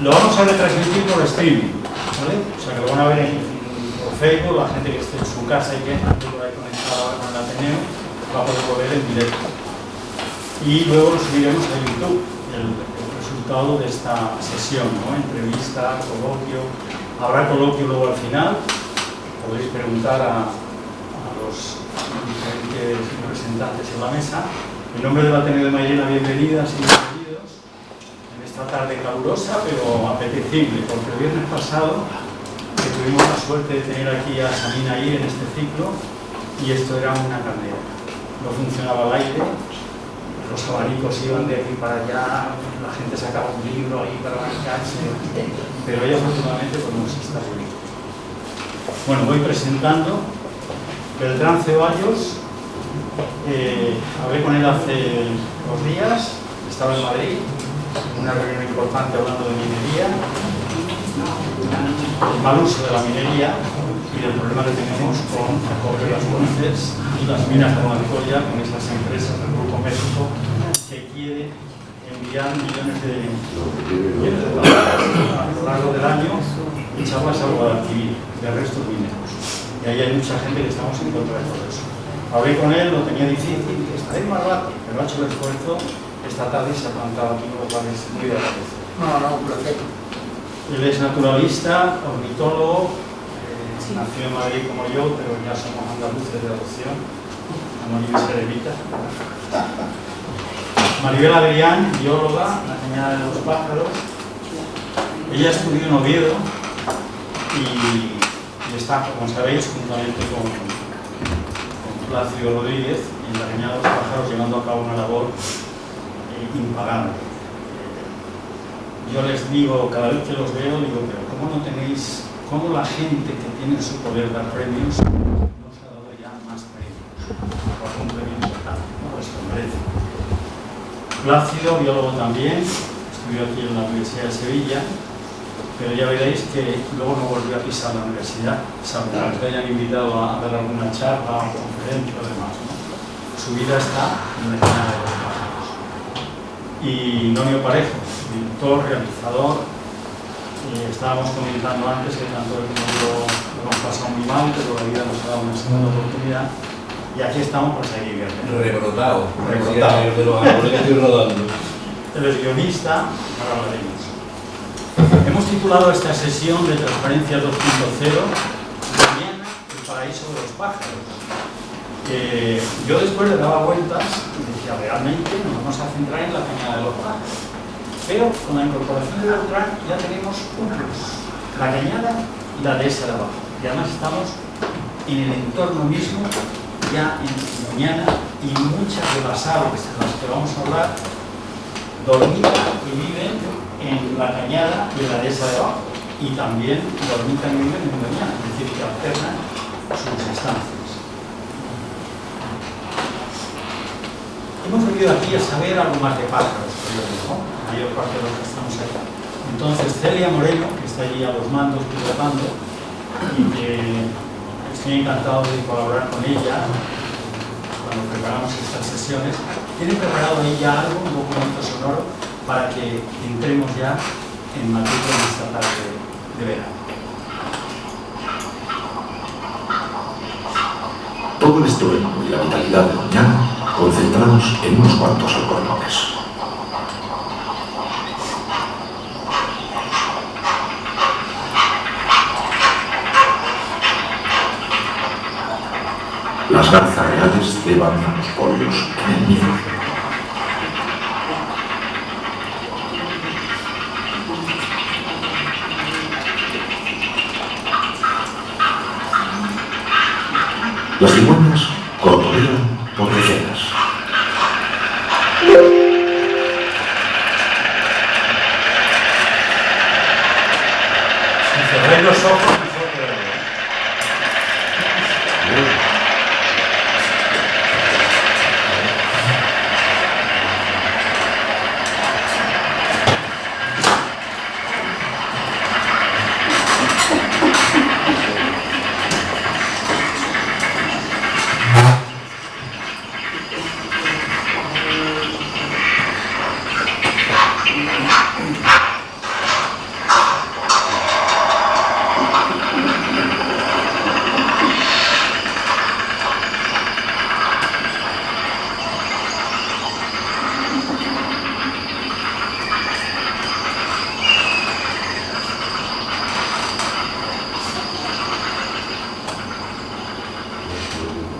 Lo vamos a retransmitir por streaming, ¿vale? O sea que lo van a ver por Facebook, la gente que esté en su casa y que esté por ahí conectada con el Ateneo va a poder ver en directo. Y luego lo subiremos a YouTube, el resultado de esta sesión, ¿no? Entrevista, coloquio. Habrá coloquio luego al final. Podéis preguntar a los diferentes representantes en la mesa. En nombre del Ateneo de Mairena, bienvenidas y bienvenidos en esta tarde calurosa pero apetecible, porque el viernes pasado tuvimos la suerte de tener aquí a Samina ahí en este ciclo y esto era una candela. No funcionaba el aire, los abanicos iban de aquí para allá, la gente sacaba un libro ahí para marcarse, pero ella afortunadamente pues nos está bien. Bueno, voy presentando. Beltrán Ceballos, hablé con él hace 2 días, estaba en Madrid, en una reunión importante hablando de minería, el mal uso de la minería y del problema que tenemos con el cobre, las fuentes y las minas de Montoya, con esas empresas del Grupo México que quieren enviar millones de dólares a lo largo del año y echarlas al Guadalquivir de restos mineros. Y ahí hay mucha gente que estamos en contra de todo eso. Hablé con él, lo tenía difícil, y dije, estaré más rápido, pero ha hecho el esfuerzo esta tarde y se ha plantado aquí, lo cual es muy agradecido. No, un placer. Él es naturalista, ornitólogo, nació en Madrid como yo, pero ya somos andaluces de adopción, como yo se evita. Maribel Adrián, bióloga, la señora de los pájaros. Ella estudió en Oviedo y está, como sabéis, juntamente con Plácido Rodríguez en la Cañada de los Pájaros, llevando a cabo una labor impagable. Yo les digo, cada vez que los veo, digo, pero ¿cómo no tenéis, cómo la gente que tiene en su poder dar premios no se ha dado ya más premios? Por un premio importante, pues lo merece. Plácido, biólogo también, estudió aquí en la Universidad de Sevilla, pero ya veréis que luego no volvió a pisar la universidad, salvo que te hayan invitado a dar alguna charla o conferencia o demás, ¿no? Su vida está en la Cañada de los Pájaros. Y Nonio Parejo, director, realizador, estábamos comentando antes que tanto el mundo lo hemos pasado muy mal, pero la vida nos ha dado una segunda oportunidad y aquí estamos para seguir viendo. Rebrotado. Rebrotado. De los árboles que estoy rodando. Él es guionista, ahora hablaremos. Hemos titulado esta sesión de Transparencia 2.0 Mañana, el paraíso de los pájaros. Yo después le daba vueltas y decía, realmente nos vamos a centrar en la Cañada de los Pájaros. Pero con la incorporación de Beltrán ya tenemos un plus, la Cañada y la dehesa de abajo. Y además estamos en el entorno mismo, ya en Doñana, y muchas de las aves de las que vamos a hablar dormitan y viven en la Cañada y en la dehesa de abajo, y también dormitan y viven en Doñana, es decir, que alternan sus estancias. Hemos venido aquí a saber algo más de pájaros, ¿no? La mayor parte de los que estamos aquí. Entonces, Celia Moreno, que está allí a los mandos pilotando, y que estoy encantado de colaborar con ella cuando preparamos estas sesiones, tiene preparado ella algo, un documento sonoro, para que entremos ya en materia en esta tarde de verano. Todo el estruendo y la vitalidad de Doñana concentrados en unos cuantos alcornoques. Las garzas reales ceban a los pollos en el nido. Las cigüeñas corcovean por decenas. Si cerráis los ojos, mejor que verlo.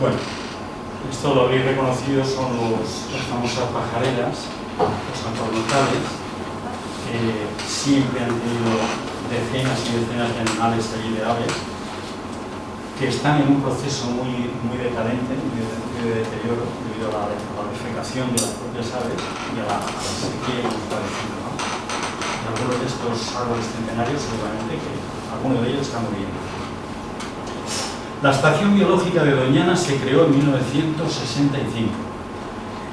Bueno, esto lo habéis reconocido, son las famosas pajareras, los alcornotales, que siempre han tenido decenas y decenas de animales allí de aves, que están en un proceso muy decadente, muy de deterioro, debido a la defecación de las propias aves y a la sequía que nos está diciendo, ¿no? Y algunos de estos árboles centenarios, seguramente que alguno de ellos está muriendo. La Estación Biológica de Doñana se creó en 1965.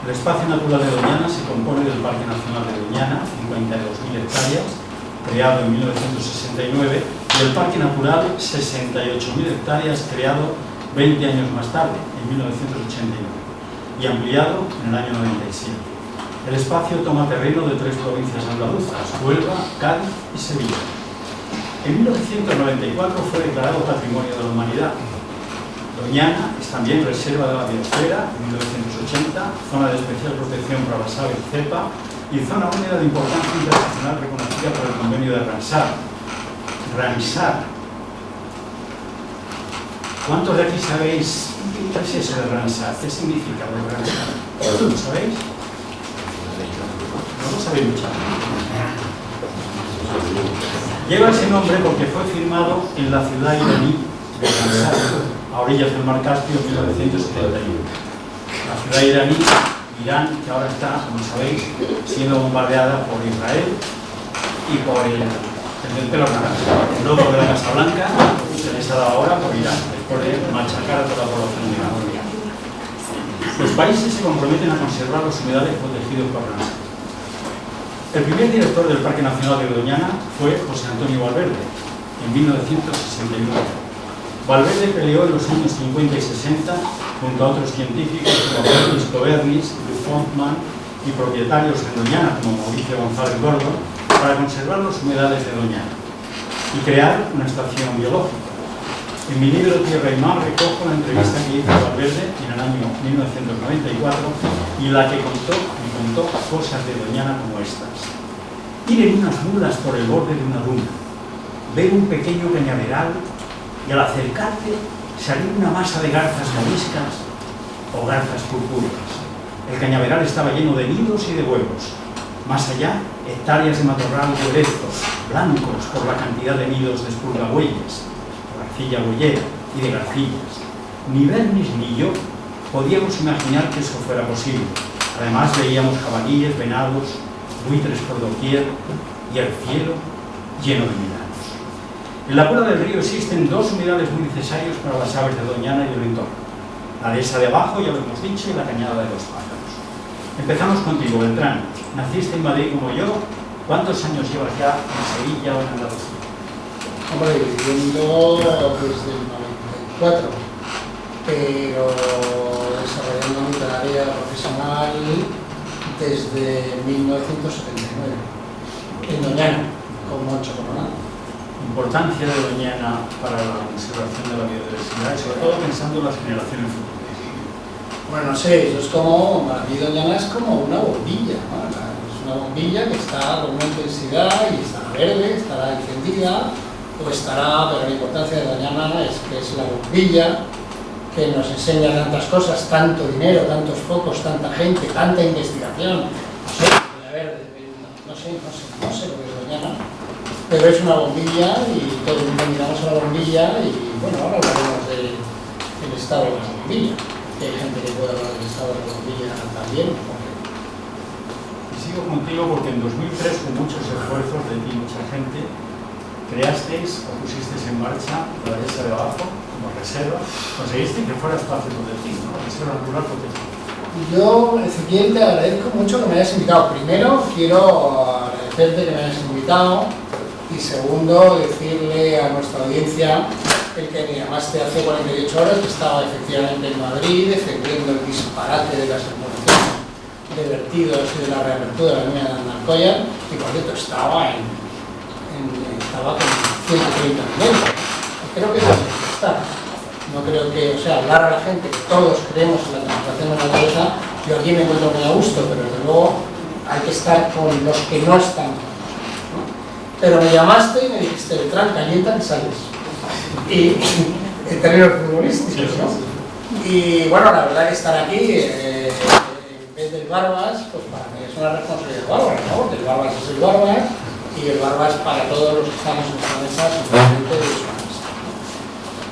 El espacio natural de Doñana se compone del Parque Nacional de Doñana, 52.000 hectáreas, creado en 1969, y el Parque Natural, 68.000 hectáreas, creado 20 años más tarde, en 1989, y ampliado en el año 97. El espacio toma terreno de 3 provincias andaluzas, Huelva, Cádiz y Sevilla. En 1994 fue declarado Patrimonio de la Humanidad. Doñana es también Reserva de la Biosfera, en 1980, Zona de Especial Protección para las Aves cepa y Zona Húmeda de Importancia Internacional reconocida por el Convenio de Ramsar. Ramsar. ¿Cuántos de aquí sabéis qué es eso de Ramsar? ¿Qué significa lo de Ramsar? ¿Lo sabéis? No lo sabéis mucho. Lleva ese nombre porque fue firmado en la ciudad iraní de Ramsar, a orillas del Mar Caspio, en 1971. La ciudad iraní, Irán, que ahora está, como sabéis, siendo bombardeada por Israel y por el del pelo naranja. El logo de la Casa Blanca se les ha dado ahora por Irán, después de machacar a toda la población de Irán. Los países se comprometen a conservar los humedales protegidos por Ramsar. El primer director del Parque Nacional de Doñana fue José Antonio Valverde, en 1969. Valverde peleó en los años 50 y 60 junto a otros científicos como Francisco Bernis, Fontman y propietarios de Doñana como Mauricio González Gordo para conservar los humedales de Doñana y crear una estación biológica. En mi libro Tierra y Mar recojo la entrevista que hizo Valverde en el año 1994 y la que contó cosas de Doñana como estas. Ir en unas mulas por el borde de una duna, ver un pequeño cañaveral y al acercarte salir una masa de garzas moriscas o garzas purpúreas. El cañaveral estaba lleno de nidos y de huevos. Más allá, hectáreas de matorral de brezos, blancos por la cantidad de nidos de espurgabueyes, de arcilla huellera y de garcillas. Ni Bernis ni yo podíamos imaginar que eso fuera posible. Además veíamos jabalíes, venados, buitres por doquier y el cielo lleno de milagros. En la cuela del río existen 2 humedales muy necesarios para las aves de Doñana y del entorno. La dehesa de abajo, ya lo hemos dicho, y la cañada de los pájaros. Empezamos contigo, Beltrán. Naciste en Madrid como yo. ¿Cuántos años llevas ya en Sevilla o en Andalucía? Hombre, viviendo desde el 94, pero desarrollando mi tarea profesional desde 1979, en Doñana, con Moncho Coronado. Importancia de Doñana para la conservación de la biodiversidad y sobre todo pensando en las generaciones futuras. Bueno, no sé, eso es como, para mí Doñana es como una bombilla, ¿no? Es una bombilla que está con una intensidad y estará verde, estará encendida, o estará, pero la importancia de Doñana es que es la bombilla que nos enseña tantas cosas, tanto dinero, tantos focos, tanta gente, tanta investigación. No sé, a ver, no sé lo que es Doñana, pero es una bombilla y todo el mundo miramos a la bombilla y bueno, ahora hablaremos del estado de la bombilla, que hay gente que puede hablar del estado de la bombilla también. Y sigo contigo porque en 2003, con muchos esfuerzos de ti, mucha gente, creasteis o pusisteis en marcha la dehesa de abajo como reserva. Conseguiste que fuera espacio protegido, ¿no? Reserva rural protegida. Yo, Ezequiel, te agradezco mucho que me hayas invitado. Primero, quiero agradecerte que me hayas invitado y segundo, decirle a nuestra audiencia el que me llamaste hace 48 horas, que estaba efectivamente en Madrid defendiendo el disparate de las explotaciones de vertidos y de la reapertura de la línea de Alcoya y por cierto estaba con 130 millones. Creo que es así, está. No creo que, o sea, hablar a la gente que todos creemos en la transformación de la naturaleza, yo aquí me encuentro muy a gusto, pero desde luego hay que estar con los que no están. ¿No? Pero me llamaste y me dijiste, Beltrán, calienta que sales. Y en términos futbolísticos, ¿no? Y bueno, la verdad que estar aquí, en vez del Barbas, pues para mí es una responsabilidad bárbara, ¿no? Porque el Barbas es el Barbas y el Barbas para todos los que estamos en esta mesa simplemente es una mesa.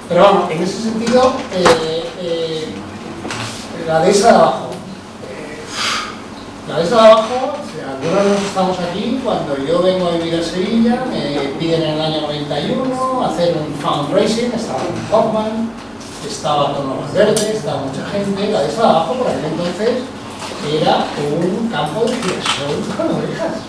Pero vamos, en ese sentido, la de esa de abajo. La de esta de abajo, o sea, algunos de los que estamos aquí, cuando yo vengo a vivir a Sevilla, me piden en el año 91 hacer un fundraising, estaba en Hoffman, estaba Tonos Verdes, estaba mucha gente. La de esta de abajo, por aquel entonces, era un campo de girasol con ovejas.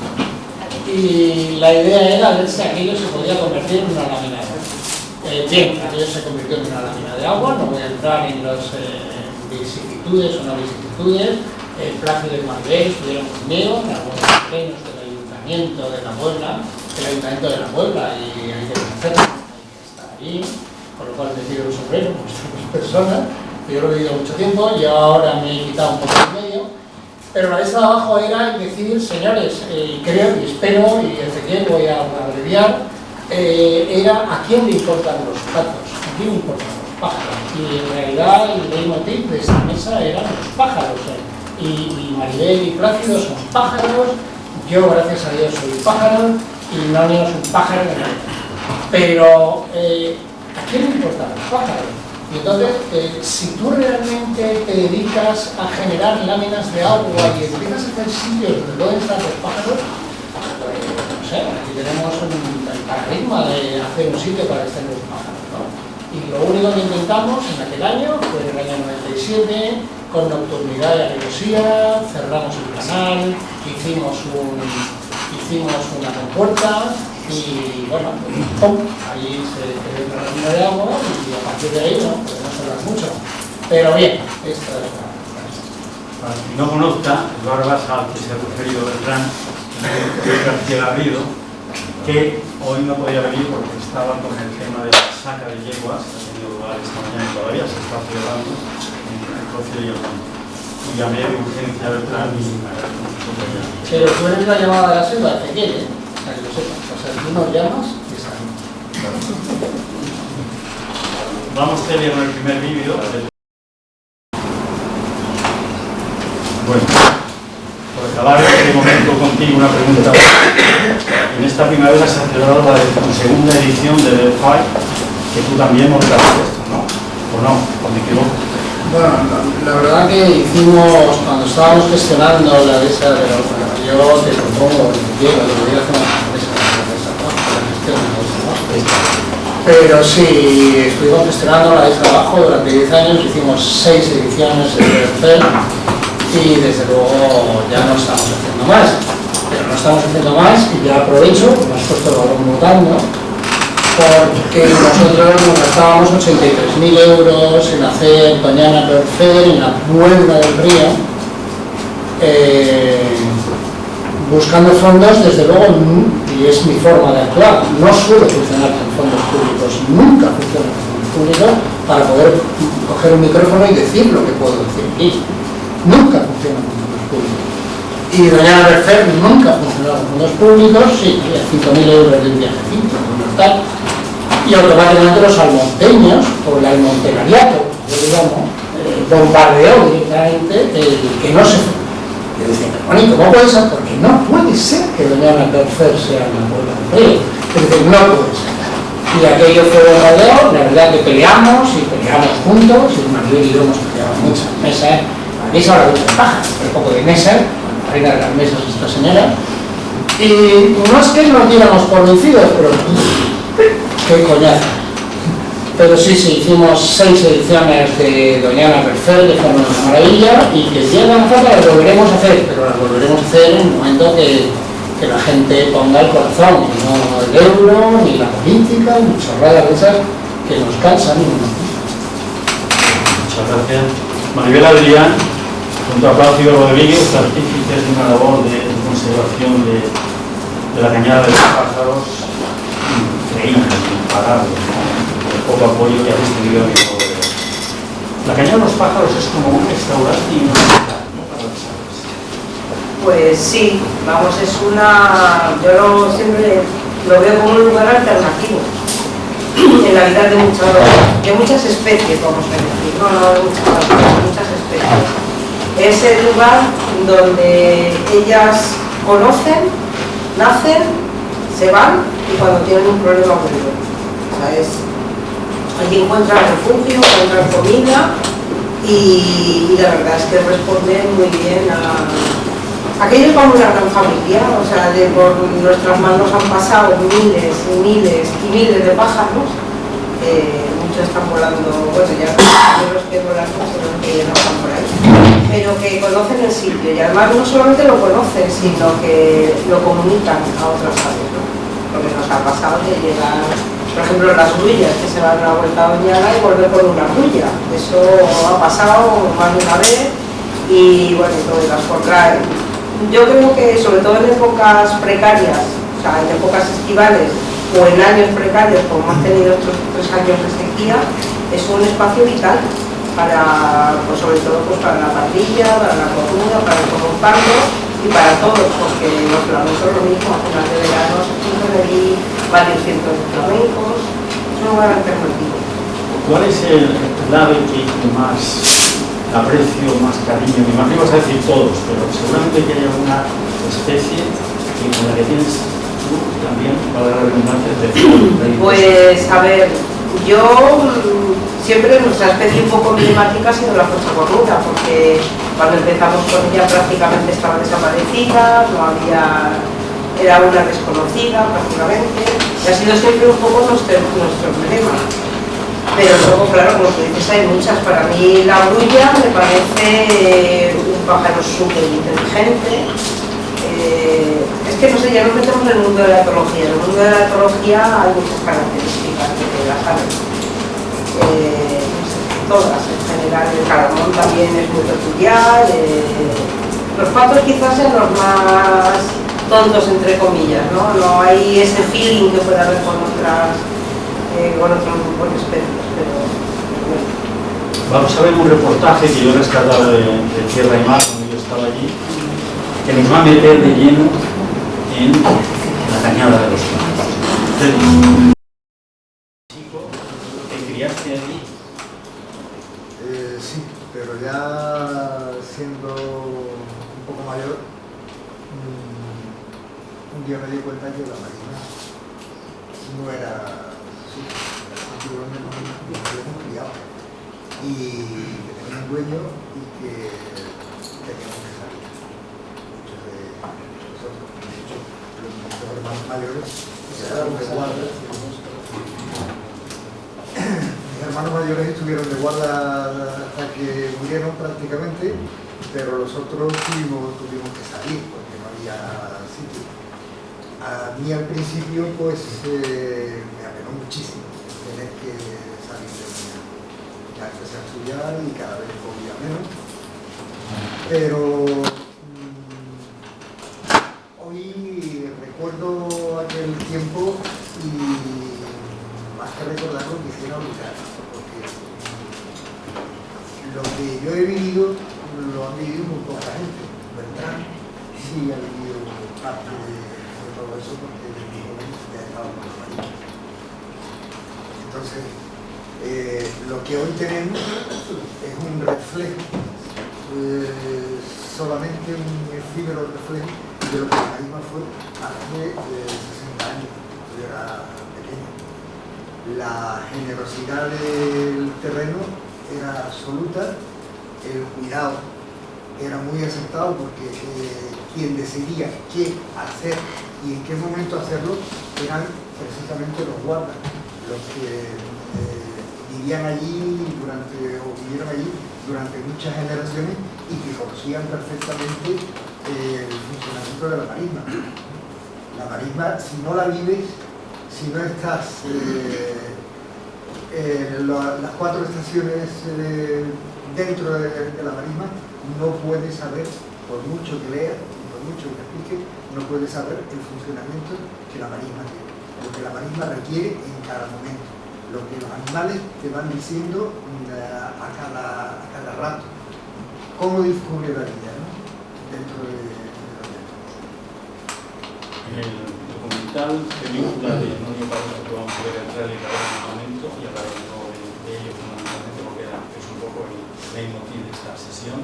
Y la idea era ver si aquello se podía convertir en una lámina de agua. Bien, aquello se convirtió en una lámina de agua, no voy a entrar en las vicisitudes o no vicisitudes. El Plácido de Maribel estuvieron conmigo en algunos plenos del Ayuntamiento de la Puebla, y hay que conocerlo, hay que estar ahí, con lo cual me tiro el sombrero, pues somos personas, yo lo he vivido mucho tiempo, yo ahora me he quitado un poco en medio, pero la de esta de abajo era decir, señores, creo y espero, y Ezequiel voy a abreviar, era a quién le importan los patos, a quién le importan los pájaros, y en realidad el leitmotiv de esta mesa eran los pájaros. Y Maribel y Plácido son pájaros, yo gracias a Dios soy pájaro y Nonio es un pájaro de nada. Pero ¿a quién le importan los pájaros? Y entonces, si tú realmente te dedicas a generar láminas de agua y empiezas a hacer sitios donde pueden estar los pájaros, pues no sé, aquí tenemos el paradigma de hacer un sitio para que estén los pájaros, ¿no? Y lo único que intentamos en aquel año, fue en el año 97, con nocturnidad y alevosía, cerramos el canal, hicimos una compuerta y bueno, ¡pum! Ahí se creó una lámina de agua y a partir de ahí no podemos hablar mucho. Pero bien, esta es la... Para quien no conozca, el Barbas al que se ha referido Beltrán, García Garrido, que hoy no podía venir porque estaba con el tema de la saca de yeguas, que ha tenido lugar esta mañana y todavía se está celebrando en el Rocío y el Monte. Y llamé de urgencia a Beltrán y me agradezco mucho que haya. Pero tú eres la llamada de la selva de Ezequiel, ¿eh? Para que lo sepas. O sea, tú nos llamas y salimos. Vamos a ver el primer vídeo. Bueno, por acabar este momento contigo, una pregunta. En esta primavera se ha celebrado la segunda edición de The Fight, que tú también montaste esto, ¿no? ¿O no? ¿O me equivoco? Bueno, la verdad que hicimos, cuando estábamos gestionando la de esa, yo te propongo, quiero, que voy a hacer una empresa de esa, ¿no? La gestión de esa, ¿no? Pero sí, estuvimos gestionando la de esa abajo durante 10 años, hicimos 6 ediciones de tercer y desde luego ya no estamos haciendo más. Pero no estamos haciendo más y ya aprovecho, me has puesto el balón votando, porque nosotros nos gastábamos 83.000 euros en hacer Doñana Perfer en la Puebla del Río, buscando fondos, desde luego, y es mi forma de actuar, no suelo funcionar con fondos públicos, nunca funciono con fondos públicos para poder coger un micrófono y decir lo que puedo decir aquí. Nunca funciono con fondos públicos. Y Doñana Perfer nunca funcionó con fondos públicos, sí, 5.000 euros de un viajecito, tal. Y automáticamente los almonteños, o el almontenariato, yo digamos, bombardeó directamente el que no se fue. Yo decía, pero bueno, ¿cómo puede ser? Porque no puede ser que Doñana Perfer sea una Puebla del Río. Es decir, no puede ser. Y aquello fue bombardeo, la verdad que peleamos juntos, y Maribel y yo hemos peleado muchas mesas. A mí se ahora gusta paja, pero poco de mesa, la reina de las mesas esta señora. Y no es que nos diéramos por vencidos, pero qué coñazo. Pero sí, hicimos 6 ediciones de Doñana Perfer, que fueron una maravilla, y que si hagan falta las volveremos a hacer, pero las volveremos a hacer en el momento que la gente ponga el corazón, y no el euro, ni la política, ni chorradas de esas que nos cansan. Muchas gracias. Maribel Adrián, junto a Plácido Rodríguez, artífices de una labor de conservación de la cañada de los pájaros increíble, imparable, el poco apoyo que habéis tenido en el modelo. La cañada de los pájaros es como un restaurante y una ciudad, ¿no? Para las aves. Pues sí, vamos, es una... Yo siempre lo veo como un lugar alternativo. en la vida de muchas especies, vamos a decir, no de muchas especies. Es el lugar donde ellas conocen, nacen, se van y cuando tienen un problema vuelven. O sea, allí encuentran refugio, encuentran comida y la verdad es que responden muy bien a aquellos como una gran familia. O sea, por nuestras manos han pasado miles y miles y miles de pájaros. Muchos están volando, bueno, ya los que volan no son los que no están por ahí, pero que conocen el sitio y además no solamente lo conocen, sino que lo comunican a otras aves, ¿no? Porque nos ha pasado de llegar, por ejemplo, las grullas que se van a la vuelta a Doñana y volver con una grulla. Eso ha pasado más de una vez y bueno, entonces las contraen. Yo creo que sobre todo en épocas precarias, o sea, en épocas estivales, o en años precarios, como hemos tenido estos 3 años de sequía, es un espacio vital para, pues sobre todo pues para la parrilla, para la cocina, para el comparto y para todos, porque los flamencos lo mismo, a final de verano se juntan allí varios cientos de flamencos, es una buena alternativa. ¿Cuál es el ave que más aprecio, más cariño? Me imagino vas a decir todos, pero seguramente que hay alguna especie con la que tienes también, para la redundancia, pues a ver, yo siempre nuestra especie un poco emblemática ha sido la concha cornuda, porque cuando empezamos con ella prácticamente estaba desaparecida, no había, era una desconocida prácticamente, y ha sido siempre un poco nuestro emblema. Pero luego, claro, como tú dices, hay muchas. Para mí la grulla me parece un pájaro súper inteligente. Es que no sé, ya nos metemos en el mundo de la etología. En el mundo de la etología hay muchas características de las aves. Todas en general. El calamón también es muy peculiar. Los patos quizás sean los más tontos, entre comillas, ¿no? No hay ese feeling que puede haber con otros grupos de especies. Pero bueno. Vamos a ver un reportaje que yo he rescatado de Tierra y Mar, cuando yo estaba allí, que nos va a meter de lleno en la cañada de los Planes. Chico, ¿te criaste allí? Sí, pero ya siendo un poco mayor, un día me di cuenta que la marina no era un criado y que tenía un dueño y que teníamos que salir. Muchos de nosotros, los hermanos mayores, se quedaron de guardia. Mis hermanos mayores estuvieron de guardia hasta que murieron prácticamente, pero los otros tuvimos que salir porque no había sitio. A mí al principio pues me apenó muchísimo tener que salir de Doñana. Ya empecé a estudiar y cada vez podía menos, pero hoy recuerdo aquel tiempo y más que recordarlo quisiera olvidar, porque lo que yo he vivido lo han vivido muy poca gente. Beltrán sí ha vivido parte de todo eso porque desde muy joven ya estaba con la marina. Entonces, lo que hoy tenemos es un reflejo, solamente un efímero reflejo de lo que la marina fue hace 60 años, cuando yo era pequeño. La generosidad del terreno era absoluta, el cuidado era muy acertado porque quien decidía qué hacer y en qué momento hacerlo eran precisamente los guardas, los que vivieron allí durante muchas generaciones y que conocían perfectamente el funcionamiento de la marisma. La marisma, si no la vives, si no estás las 4 estaciones dentro de la marisma, no puedes saber, por mucho que leas, por mucho que expliques, no puedes saber el funcionamiento que la marisma tiene, lo que la marisma requiere en cada momento, lo que los animales te van diciendo a cada rato, cómo discurre la vida, ¿no? Dentro de la vida. El documental, película de Antonio Pablo, que vamos a ver el trailer ahora en un momento, y hablaremos luego de ello fundamentalmente porque es un poco el leitmotiv de esta sesión.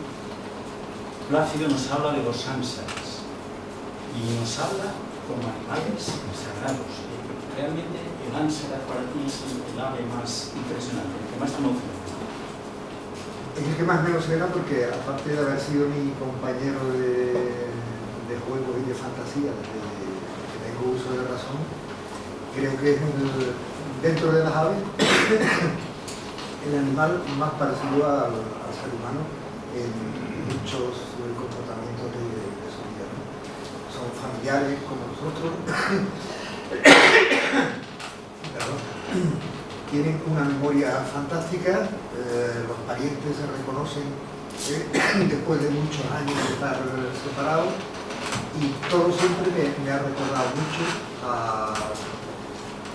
Plácido nos habla de los ánsares y nos habla como animales sagrados. Realmente el ánsara para ti es el ave más impresionante, el que más te emociona. Es el que más me emociona porque, aparte de haber sido mi compañero de juegos y de fantasía desde que tengo uso de razón, creo que es dentro de las aves el animal más parecido al ser humano en muchos comportamientos de su vida, ¿no? Son familiares como nosotros. Tienen una memoria fantástica, los parientes se reconocen después de muchos años de estar separados, y todo siempre me ha recordado mucho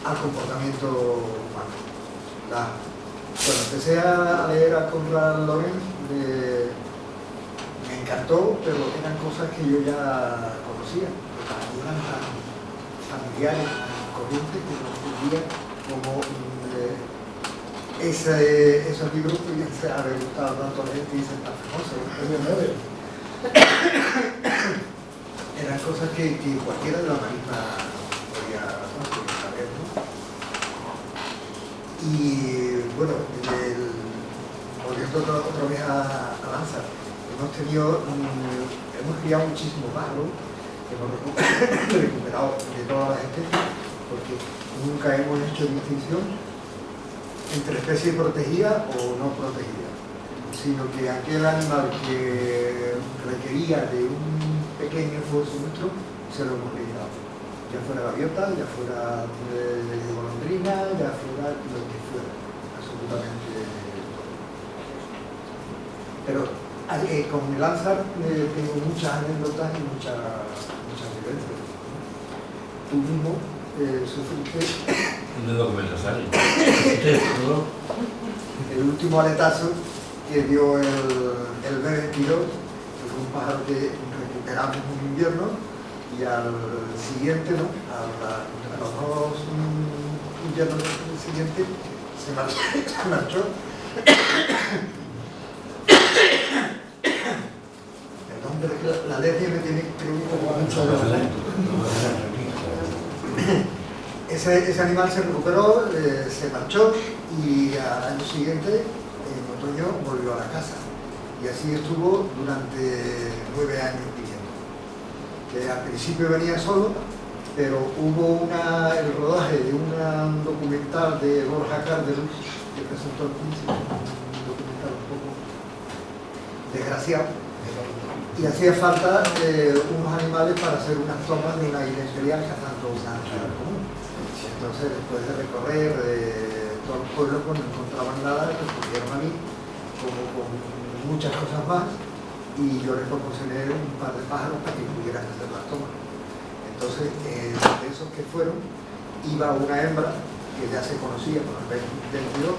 al comportamiento humano. Cuando empecé a leer a Konrad Lorenz, me encantó, pero eran cosas que yo ya conocía, que para mí eran tan familiares, tan corrientes, que no entendía cómo esos libros pudiesen haber gustado tanto a la gente y ser tan famosos. Eran cosas que cualquiera de la marina podía saber, ¿no? Y bueno, volviendo otra vez a Lanza, hemos criado muchísimos pájaros, hemos recuperado de todas las especies, porque nunca hemos hecho distinción entre especies protegidas o no protegidas, sino que aquel animal que requería de un pequeño esfuerzo nuestro, se lo hemos rellenado. Ya fuera gaviota, ya fuera golondrina, ya fuera lo que fuera, absolutamente todo. Pero con el Lanzar tengo muchas anécdotas y muchas vivencias. Tú mismo sufriste Un documentario. el último aletazo que dio el B-22, que fue un pájaro que recuperamos en un invierno, y al siguiente, ¿no? A los dos inviernos siguientes se marchó. Perdón, pero es que la alergia me tiene como mucho de ese animal se recuperó, se marchó, y al año siguiente, en otoño, volvió a la casa. Y así estuvo durante 9 años viviendo. Que al principio venía solo, pero hubo el rodaje de un documental de Borja Cárdenas, que presentó el Príncipe, un documental un poco desgraciado, y hacía falta unos animales para hacer unas tomas de una isla imperial cazando una animal común. Entonces, después de recorrer todo el pueblo, no encontraban nada, me pusieron a mí como con muchas cosas más, y yo les proporcioné un par de pájaros para que pudieran hacer las tomas. Entonces, de esos que fueron, iba una hembra que ya se conocía por el 22,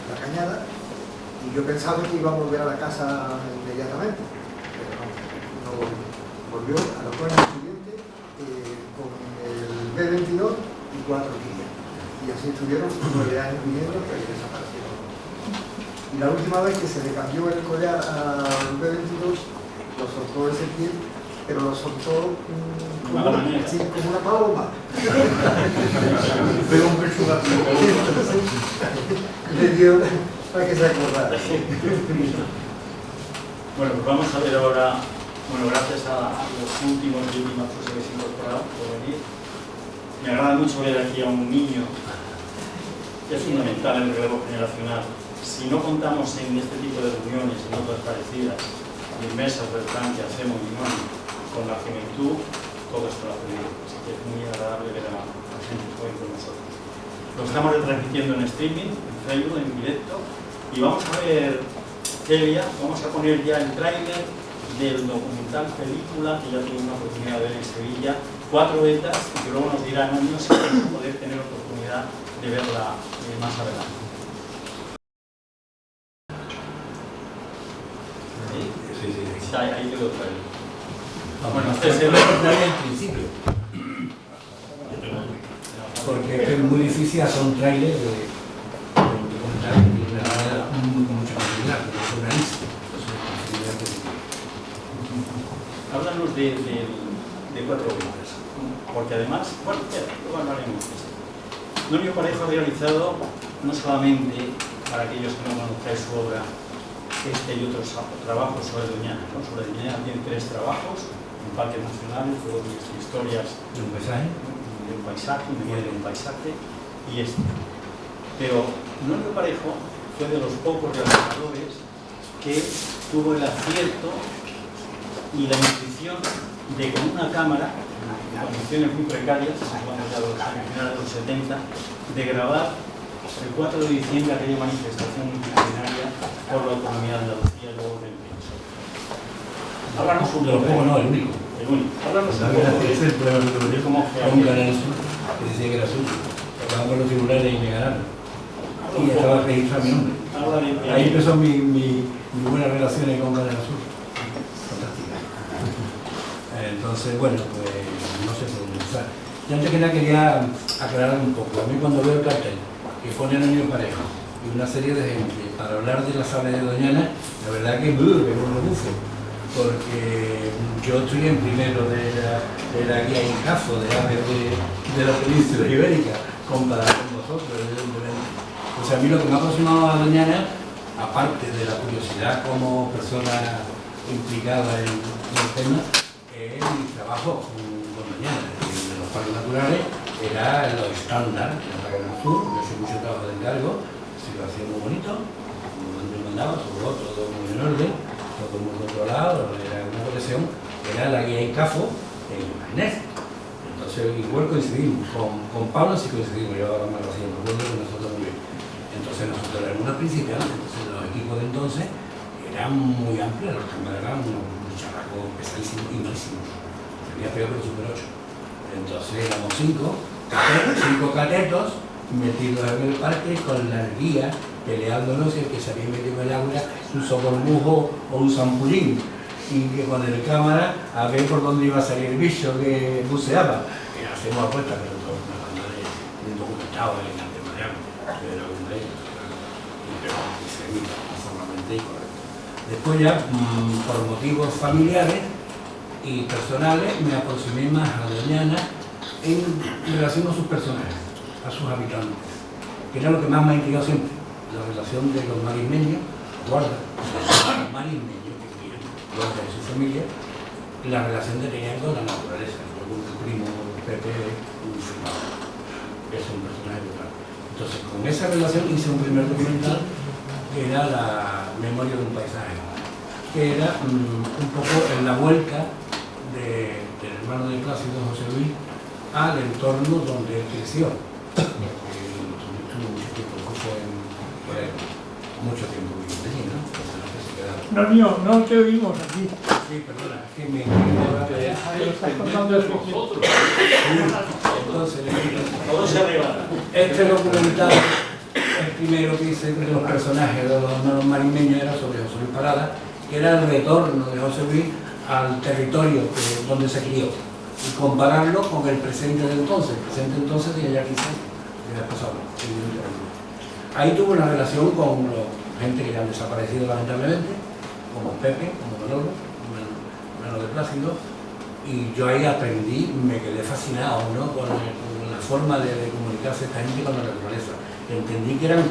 la cañada, y yo pensaba que iba a volver a la casa inmediatamente, pero no volvió. Volvió al otoño siguiente con el B-22 y 4 crías. Y así estuvieron 9 años viviendo hasta que desaparecieron. Y la última vez que se le cambió el collar al B-22, lo soltó ese pie, pero lo soltó como una paloma. Pegó un pechuga. Le dio para que se acordara. Bueno, pues vamos a ver ahora, gracias a los últimos y últimas cosas que se han incorporado por venir. Me agrada mucho ver aquí a un niño, que es fundamental en el relevo generacional. Si no contamos en este tipo de reuniones, en otras parecidas, en mesas del plan que hacemos con la juventud, todo esto lo ha perdido. Así que es muy agradable ver a la gente joven con nosotros. Lo estamos retransmitiendo en streaming, en Facebook, en directo, y vamos a ver, Celia, vamos a poner ya el tráiler del documental película que ya tuvimos la oportunidad de ver en Sevilla, 4 betas, y que luego nos dirán años si vamos a poder tener oportunidad de verla más adelante. Sí. Ahí quedó el trailer. Bueno, Este es el principio. porque es muy difícil hacer un tráiler de documental y una manera con mucha facilidad, pero es una lista. Háblanos de Cuatro Vientos, porque además, bueno, luego hablaremos de esto. Nonio Parejo ha realizado, no solamente para aquellos que no conozcáis su obra, este y otros trabajos sobre Doñana, ¿no? Sobre Doñana tiene 3 trabajos, en parques nacionales, luego historias ¿De un paisaje? de un paisaje, memoria de un paisaje, y este. Pero Nonio Parejo fue de los pocos realizadores que tuvo el acierto y la intuición de, con una cámara, en condiciones muy precarias, vamos ya a los años finales de los 70, de grabar el 4 de diciembre aquella manifestación multitudinaria por la autonomía de Andalucía y luego del país. Háblanos un poco. No, el único. El único. Háblanos un Ese poco es el problema de cómo fue un aquello. canal sur que decía que era suyo. Acabamos con los tribunales y me ganaron. Y estaba registrado mi nombre. Habla de Ahí empezó mi buenas relaciones con Canal Sur. Fantástica. Entonces, bueno, pues no sé por dónde empezar. Yo antes que nada quería aclarar un poco. A mí cuando veo el cartel que pone Nonio Parejo y una serie de gente para hablar de la sala de Doñana, la verdad que me rebufo. Porque yo estoy en primero de la guía INCAFO, de aves de la península ibérica, comparado con vosotros, evidentemente. O sea, a mí lo que me ha aproximado a Doñana, aparte de la curiosidad como persona implicada en el tema, es mi trabajo con Doñana. De los parques naturales era lo estándar, en la Canal Sur, yo hice mucho trabajo de encargo, se lo hacía muy bonito, donde mandaba, todo muy en orden, todo muy controlado, era una colección, era la guía INCAFO en Imaginés. Entonces, igual coincidimos, con Pablo sí coincidimos, yo ahora me lo hacía, me acuerdo que nosotros muy bien. Entonces nosotros éramos unos principiantes, entonces los equipos de entonces eran muy amplios, los cámaras eran unos charracos pesadísimos y malísimos. Sería peor que los Super 8. Entonces éramos 5 catetos metidos en el parque con las guías, peleándonos el que se había metido en el aula un socorbujo o un zampulín, y que con el cámara a ver por dónde iba a salir el bicho que buceaba. Y hacemos apuestas, pero todo una banda de documentado en el Mariano, pero un de ellos, y se evita formalmente y correcto. Después ya, por motivos familiares y personales, me aproximé más a Doñana en relación a sus personajes, a sus habitantes, que era lo que más me ha intrigado siempre, la relación de los marismeños, guarda, los marismeños que querían, guarda de su familia, la relación que tenían con la naturaleza. Luego mi primo Pepe, un filmado, que es un personaje brutal. Entonces, con esa relación hice un primer documental que era La memoria de un paisaje, que era un poco en la vuelta del hermano de Plácido, José Luis, al entorno donde él creció. Estuvo mucho tiempo, mucho tiempo viviendo allí, ¿no? No, mío, no te oímos aquí. Sí, perdona, es que me ahora Lo estás contando de vosotros. entonces, Todo se arregla. este documental, el primero que hice de los personajes de los marismeños era sobre José Luis Parada, que era el retorno de José Luis al territorio donde se crió, y compararlo con el presente de entonces. El presente entonces tenía ya 15 años, que había pasado, evidentemente. Ahí tuve una relación con gente que ya han desaparecido lamentablemente, como Pepe, como Manolo, hermano de Plácido, y yo ahí aprendí, me quedé fascinado, ¿no? con la forma de comunicarse esta gente con la naturaleza. Entendí que eran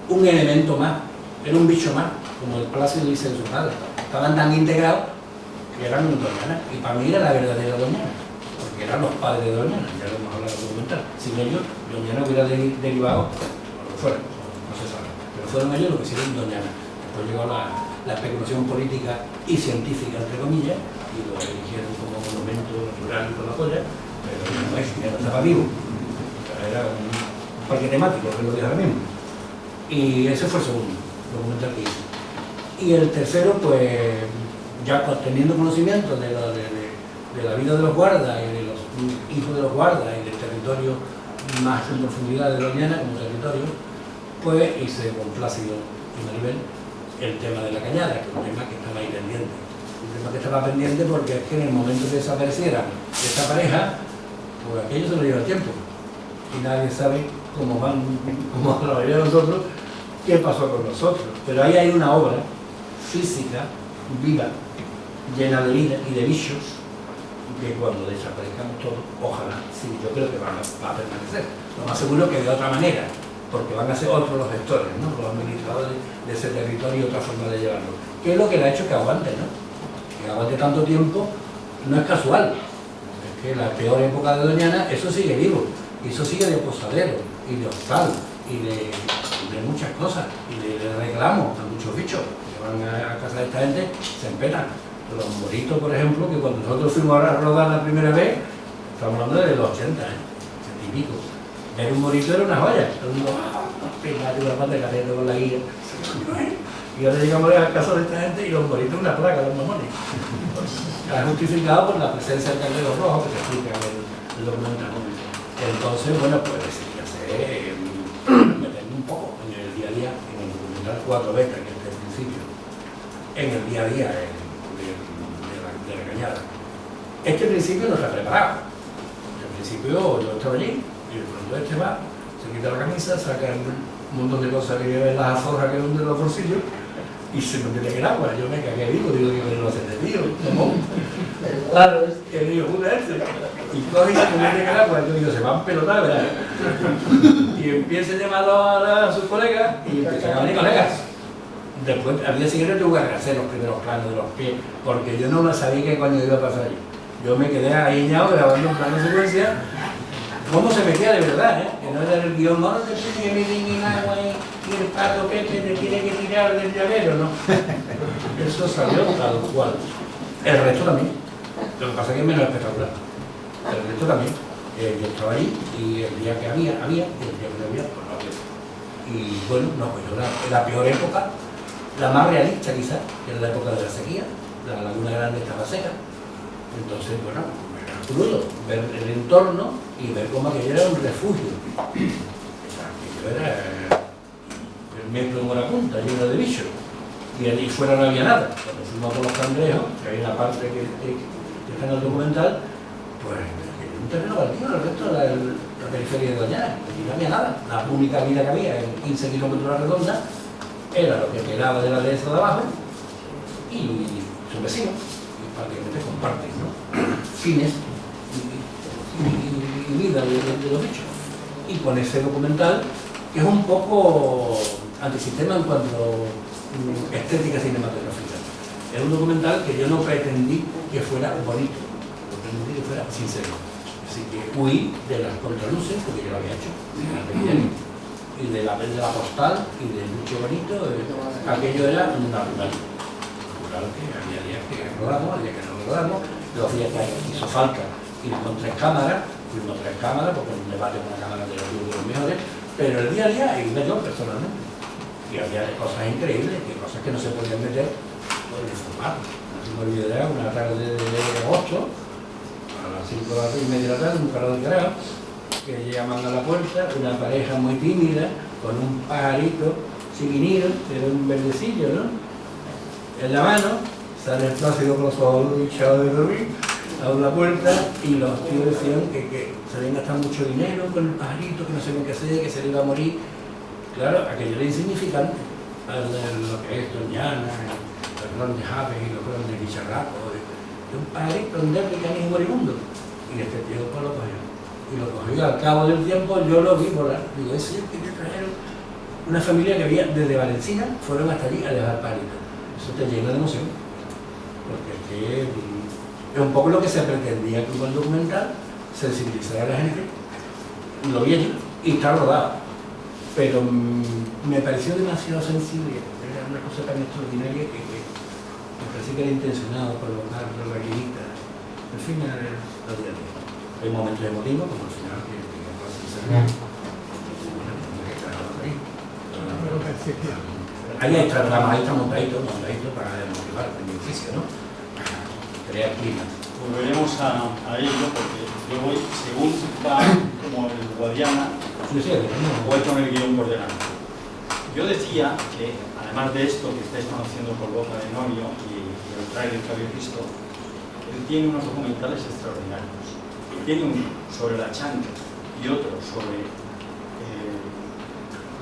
un elemento más, era un bicho más, como el Plácido dice de su padre. Estaban tan integrados que eran doñanas, y para mí era la verdadera doñana, porque eran los padres de Doñana, ya lo hemos hablado en el documental. Sin ellos, Doñana hubiera derivado, o lo que fuera, no se sabe, pero fueron ellos los que hicieron Doñana. Después llegó la especulación política y científica, entre comillas, y lo eligieron como monumento natural con la polla, pero no es, ya no estaba vivo. Era un parque temático, que lo dije ahora mismo. Y ese fue el segundo documental que hice. Y el tercero, pues, ya teniendo conocimiento de la vida de los guardas y de los hijos de los guardas y del territorio más en profundidad de Doñana como territorio, pues hice con Plácido y Maribel el tema de la cañada, que es un tema que estaba ahí pendiente. Un tema que estaba pendiente porque es que en el momento que desapareciera esta pareja, pues aquello se lo lleva el tiempo. y nadie sabe cómo van, como la mayoría de nosotros, qué pasó con nosotros. Pero ahí hay una obra física, viva, llena de vida y de bichos, que cuando desaparezcamos todos, ojalá, sí, yo creo que va a permanecer. Lo más seguro que de otra manera, porque van a ser otros los gestores, ¿no? Los administradores de ese territorio y otra forma de llevarlo. ¿Qué es lo que le ha hecho que aguante, ¿no? Que aguante tanto tiempo no es casual. Es que la peor época de Doñana, eso sigue vivo, y eso sigue de posadero, y de hostal, y de muchas cosas, y de reclamos a muchos bichos que van a casa de esta gente, se empenan. Los moritos, por ejemplo, que cuando nosotros fuimos a rodar la primera vez, estamos hablando de los 80, 80 y pico. Ver un morito era una joya. Todo el mundo, pegado una pata de carrera con la guía. Y ahora llegamos a casa de esta gente y los moritos una placa, los mamones. Está justificado por la presencia del carnero rojo que se explica en el documental. Entonces, bueno, pues meterme un poco en el día a día, en el documental 4 veces, que es el principio, en el día a día, de la cañada. Este principio no está preparado. Este principio yo estaba allí y de pronto este va, se quita la camisa, saca un montón de cosas que lleva en las azorras que hunden los bolsillos y se me mete en el agua. Yo me cagué vivo, digo que me lo hace de tío, no. Claro, es que digo, puta este. Y coge y se me mete en el agua, yo digo, se van pelotar, ¿verdad? Y empieza a llamar a sus colegas y empiezan a venir colegas. Después, al día siguiente tuve que hacer los primeros planos de los pies, porque yo no sabía qué coño iba a pasar allí. Yo me quedé ahí grabando un plano de secuencia, cómo se metía de verdad, que no era el guión, no te pide que me den el agua y el pato Pepe te tiene que tirar del llavero, ¿no? Eso salió tal cual. El resto también. Lo que pasa es que es menos espectacular. El resto también. Yo estaba ahí y el día que había, y el día que no había, pues no había. Y bueno, no, pues era la peor época. La más realista quizás, que era la época de la sequía, la laguna grande estaba seca, entonces bueno, era crudo ver el entorno y ver cómo aquello era un refugio. Aquello era el metro de buena punta, lleno de bichos, y allí fuera no había nada. Cuando fuimos por los cangrejos, que hay una parte que está en el documental, pues un terreno baldío, el resto era la periferia de Doñana, allí no había nada. La única vida que había en 15 kilómetros a la redonda era lo que quedaba de la dehesa de abajo y sus vecinos, y prácticamente comparten, ¿no? Fines y vida de los bichos. Y con ese documental, que es un poco antisistema en cuanto a estética cinematográfica. Es un documental que yo no pretendí que fuera bonito, yo pretendí que fuera sincero. Así que huí de las contraluces, porque yo lo había hecho, y de la postal y del bicho bonito, aquello era natural. Claro que había días que rodamos, había días que no rodamos, los días que hizo falta ir con 3 cámaras, fuimos 3 cámaras, porque en un debate con una cámara de los mejores, pero el día a día iba yo personalmente. Y había cosas increíbles, que cosas que no se podían meter por el formato. No me olvidaré una tarde de agosto, a las 5:30 de la tarde, un carro de carajo, que llaman a la puerta, una pareja muy tímida, con un pajarito chiquinino, era un verdecillo, ¿no? En la mano, sale el Plácido con los ojos hinchados de dormir, abre la puerta y los tíos decían que se habían gastado mucho dinero con el pajarito, que no sabían qué hacer, que se le iba a morir. Claro, aquello era insignificante, lo que es Doñana, los grandes aves y los grandes bicharracos, de un pajarito, un mecanismo moribundo. Y este tío pues lo cogió. Y lo cogió, al cabo del tiempo yo lo vi volar. Digo, ese es que trajeron una familia que había desde Valencina, fueron hasta allí a dejar palitos. Eso te llena de emoción, porque es un poco lo que se pretendía con el documental, sensibilizar a la gente, lo vi allí y está rodado, pero me pareció demasiado sensible, era una cosa tan extraordinaria que me pareció que era intencionado provocar la guionista. Al final, lo día. Hay momentos emotivos, como al final, que ahí está montadito para motivar el beneficio, ¿no? Crear clima. Volveremos a ello porque yo voy, según va como el Guadiana, voy con el guión por delante. Yo decía que, además de esto que estáis conociendo por boca de Norio y el trailer que habéis visto, él tiene unos documentales extraordinarios. Tiene uno sobre la chanca, y otro sobre...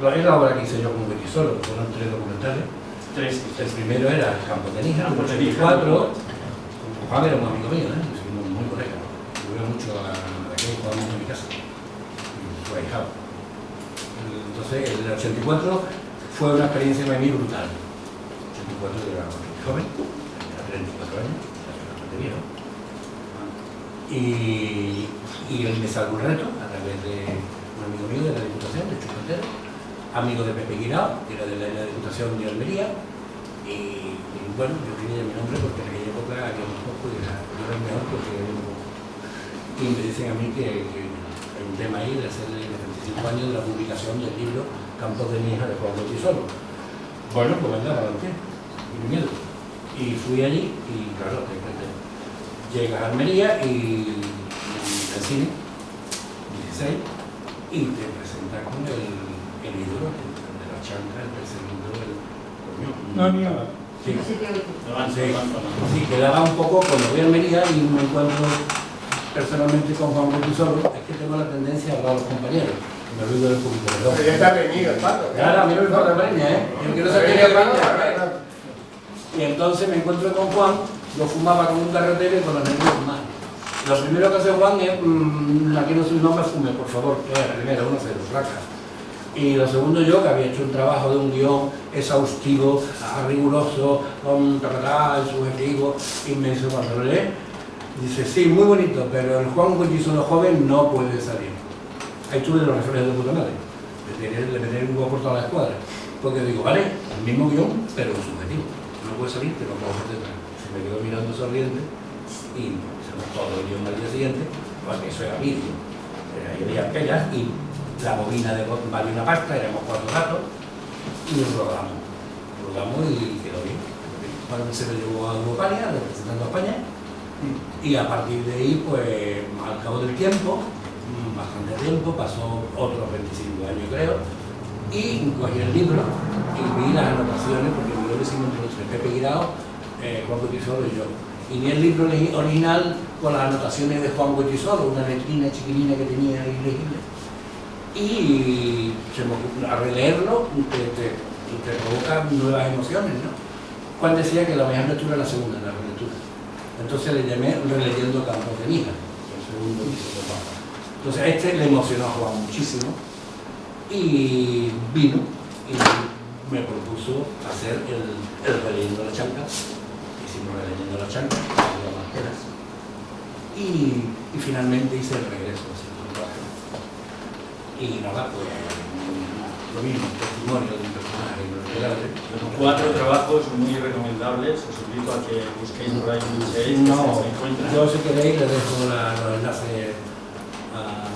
Es la obra que hice yo como Betisolo, que fueron 3 documentales. El primero era Campos de Níjar, en el 84. Juan era un amigo mío, seguimos muy colegas. Yo iba mucho a aquel que jugábamos en mi casa, en su ahijado. Entonces, el 84 fue una experiencia para mí brutal. El 84 yo era muy joven, era 34 años, era bastante viejo. Y él me salió un reto a través de un amigo mío de la Diputación, de Chupantero, amigo de Pepe Guirao, que era de la Diputación de Almería, y bueno, yo tenía mi nombre porque en aquella época había un poco y yo era el mejor porque había un poco. Y me dicen a mí que hay un tema ahí de hacer el 25 años de la publicación del libro Campos de Níjar de Juan Betisolo. Bueno, pues venga, para adelante, y mi miedo. Y fui allí y claro, llegas a Almería y al cine, 16, y te presentas con el ídolo de la chanca, el perseguido del coño. No, mío. Sí, quedaba un poco, cuando voy a Almería y me encuentro personalmente con Juan Betisolo, es que tengo la tendencia a hablar a los compañeros, me olvido del público, perdón. Pero ya está venido el pato. Claro, a mí no me importa Breña, yo quiero saber el Breña. Y entonces me encuentro con Juan, yo fumaba con un carretero y con los nervios fumando. Lo primero que hace Juan es, aquí no me fume, por favor, primero, 1-0, flaca. Y lo segundo yo, que había hecho un trabajo de un guión exhaustivo, riguroso, con subjetivo, inmenso, cuando lo lee, dice, sí, muy bonito, pero el Juan Betisolo joven no puede salir. Ahí tuve los referentes de puta madre, de meter un huevo por toda la escuadra. Porque digo, vale, el mismo guión, pero subjetivo. No puede salir, te lo puedo hacer detrás. Se me quedó mirando sonriente y hicimos todo el guión al día siguiente, porque eso era vídeo. Ahí había pelas y la bobina de vale una pasta, éramos 4 gatos y nos rodamos y quedó bien. Ahora se lo llevó a Europalia, representando a España, y a partir de ahí, pues al cabo del tiempo, bastante tiempo, pasó otros 25 años creo, y cogí el libro y vi las anotaciones, porque el libro lo hicimos entre Pepe Guirao, Juan Betisolo y yo. Y vi el libro original con las anotaciones de Juan Betisolo, una letrina chiquilina que tenía ahí legible. Y a releerlo te provoca nuevas emociones, ¿no? Juan decía que la mejor lectura es la segunda, la relectura. Entonces le llamé Releyendo Campos de Níjar, el segundo piso de Juan. Entonces este le emocionó a Juan muchísimo y vino y me propuso hacer el Releyendo la Chanca. Hicimos Releyendo la Chanca, y finalmente hice el regreso. Y nada, pues lo mismo, testimonio de un personaje. Los 4 trabajos muy recomendables, os invito a que busquéis por ahí un 6, no, se encuentran. yo si queréis les dejo los enlaces a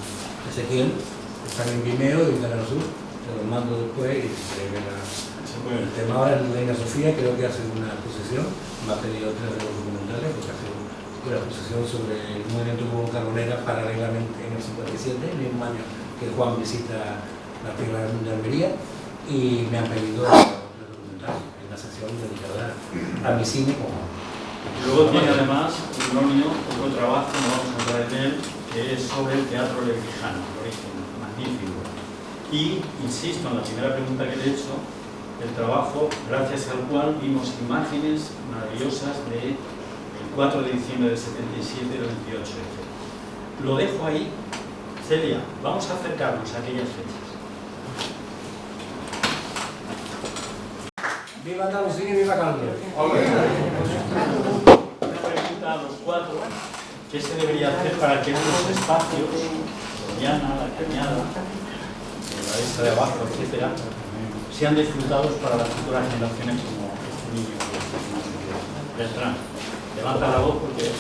Ezequiel, que están en Vimeo y Canal Sur, te los mando después y se ve el tema. Ahora en Reina Sofía creo que hace una exposición, me ha pedido 3 de los documentales, porque hace una exposición sobre el movimiento como Carbonera paralelamente en el 57, en el mismo año que Juan visita la tierra de Almería, y me han pedido otro documental en la sección dedicada a mi cine como. Luego tiene además otro trabajo, no vamos a entrar en él, que es sobre el teatro lebrijano, el origen, magnífico. Y insisto en la primera pregunta que le he hecho, el trabajo gracias al cual vimos imágenes maravillosas del 4 de diciembre del 77 y del 28 de febrero. Lo dejo ahí. Celia, vamos a acercarnos a aquellas fechas. ¡Viva Andalucía y viva Colombia! Una pregunta a los 4. ¿Qué se debería hacer para que estos espacios, Doñana, La Cañada, la isla de abajo, etcétera, sean disfrutados para las futuras generaciones como este niño? Beltrán, levanta la voz porque...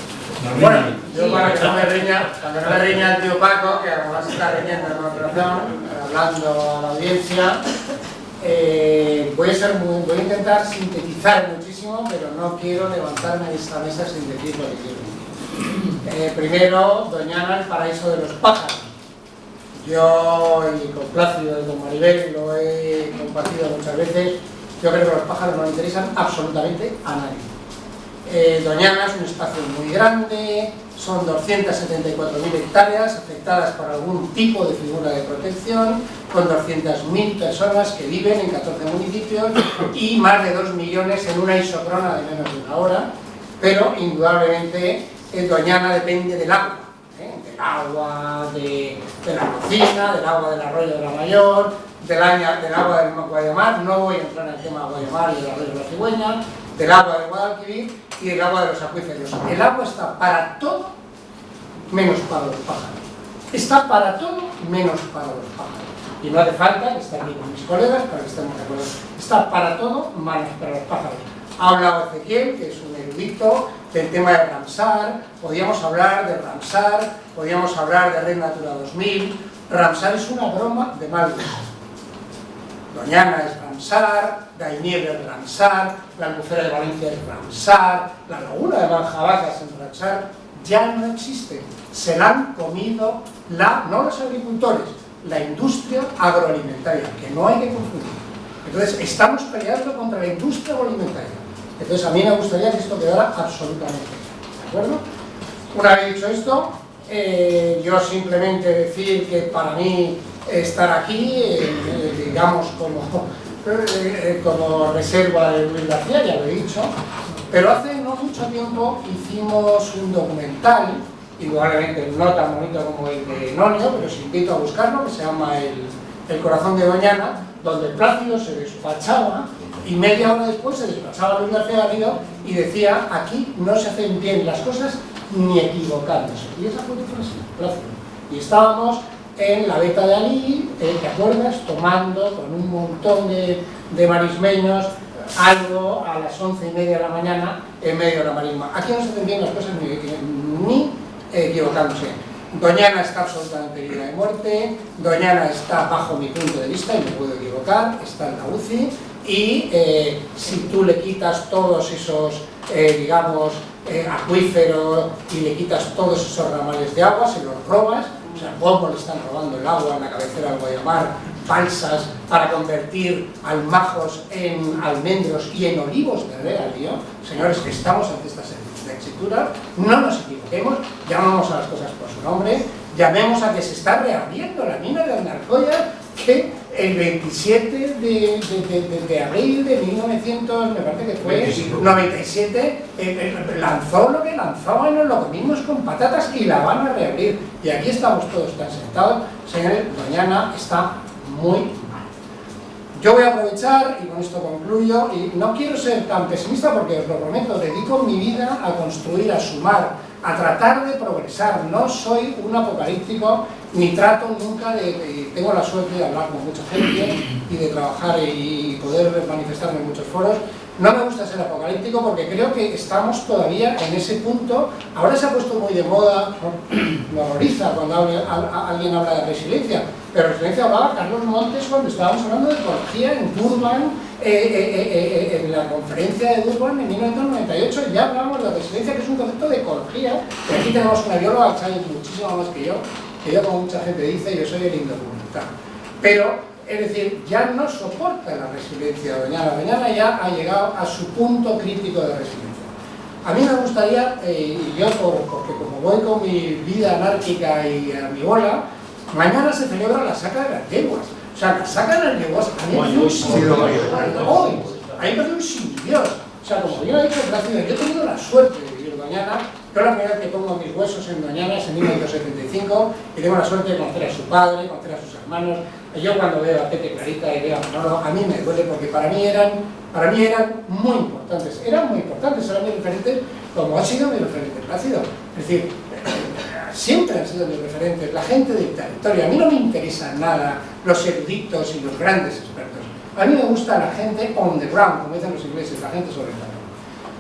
Bueno, yo para que no me riña el tío Paco, que además está riñendo en otra razón, hablando a la audiencia, voy a intentar sintetizar muchísimo, pero no quiero levantarme de esta mesa sin decir lo que quiero. Primero, Doñana, el paraíso de los pájaros. Yo, y con Plácido y con Maribel, lo he compartido muchas veces, yo creo que los pájaros no le interesan absolutamente a nadie. Doñana es un espacio muy grande, son 274.000 hectáreas afectadas por algún tipo de figura de protección, con 200.000 personas que viven en 14 municipios y más de 2 millones en una isocrona de menos de una hora, pero indudablemente Doñana depende del agua, del agua de la cocina, del agua del arroyo de la Mayor, del agua del Guayamar, no voy a entrar en el tema del Guayamar y del arroyo de la Cigüeña, del agua del Guadalquivir y del agua de los acuíferos. El agua está para todo menos para los pájaros. Está para todo menos para los pájaros. Y no hace falta que esté aquí con mis colegas para que estemos de acuerdo. Está para todo menos para los pájaros. Ha hablado Ezequiel, que es un erudito del tema de Ramsar. Podríamos hablar de Ramsar, podríamos hablar de Red Natura 2000. Ramsar es una broma de mal gusto. Doñana es Ramsar, Daimiel es Ramsar, la Albufera de Valencia es Ramsar, la Laguna de Manjabacas es Ramsar, ya no existe. Se la han comido no los agricultores, la industria agroalimentaria, que no hay que confundir. Entonces, estamos peleando contra la industria agroalimentaria. Entonces, a mí me gustaría que esto quedara absolutamente claro, ¿de acuerdo? Una vez dicho esto, yo simplemente decir que para mí estar aquí, digamos, como reserva de Luis García, ya lo he dicho, pero hace no mucho tiempo hicimos un documental, indudablemente no tan bonito como el de Nonio, pero os invito a buscarlo, que se llama El corazón de Doñana, donde Plácido se despachaba y media hora después se despachaba Luis García Garrido y decía: aquí no se hacen bien las cosas ni equivocándose. Y esa fue tu frase, Plácido. Y estábamos en la Veta de Alí, ¿te acuerdas? Tomando con un montón de marismeños algo a las 11:30 de la mañana en medio de la marisma. Aquí no se hacen bien las cosas ni equivocándose. Doñana está absolutamente herida de muerte, Doñana está, bajo mi punto de vista, y me puedo equivocar, está en la UCI, y si tú le quitas todos esos, digamos, acuíferos y le quitas todos esos ramales de agua, se los robas, o sea, ¿cómo le están robando el agua en la cabecera del Guayamar? Balsas para convertir almajos en almendros y en olivos de regadío. Señores, que estamos ante esta textura, no nos equivoquemos, llamamos a las cosas por su nombre, llamemos a que se está reabriendo la mina de Alnarcoya, que el 27 de abril de 1900, me parece que fue 97, lanzó lo que lanzó y nos lo comimos con patatas y la van a reabrir. Y aquí estamos todos tan sentados. Señores, Doñana está muy mal. Yo voy a aprovechar, y con esto concluyo, y no quiero ser tan pesimista porque os lo prometo, dedico mi vida a construir, a sumar, a tratar de progresar. No soy un apocalíptico, ni trato nunca tengo la suerte de hablar con mucha gente y de trabajar y poder manifestarme en muchos foros. No me gusta ser apocalíptico porque creo que estamos todavía en ese punto. Ahora se ha puesto muy de moda, me horroriza cuando alguien habla de resiliencia, pero resiliencia hablaba Carlos Montes cuando estábamos hablando de ecología en Durban, en la conferencia de Durban en 1998, ya hablamos de resiliencia, que es un concepto de ecología, y aquí tenemos una bióloga que sabe muchísimo más que yo como mucha gente dice, yo soy el indocumentado. Pero, es decir, ya no soporta la resiliencia Doñana. Doñana ya ha llegado a su punto crítico de resiliencia. A mí me gustaría, y yo porque como voy con mi vida anárquica y a mi bola, mañana se celebra la saca de las yeguas. O sea, la saca de las yeguas a mí me parece un sin Dios. O sea, como yo he dicho, yo he tenido la suerte de vivir Doñana. Yo la primera vez que pongo mis huesos en Doñana es en 1975 y tengo la suerte de conocer a su padre, conocer a sus hermanos. Y yo cuando veo a Pepe Clarita y veo a Manolo, a mí me duele porque para mí eran muy importantes. Eran muy importantes, eran mis referentes, como ha sido mi referente Plácido. Es decir, siempre han sido mis referentes, la gente del territorio. A mí no me interesan nada los eruditos y los grandes expertos. A mí me gusta la gente on the ground, como dicen los ingleses, la gente sobre el terreno.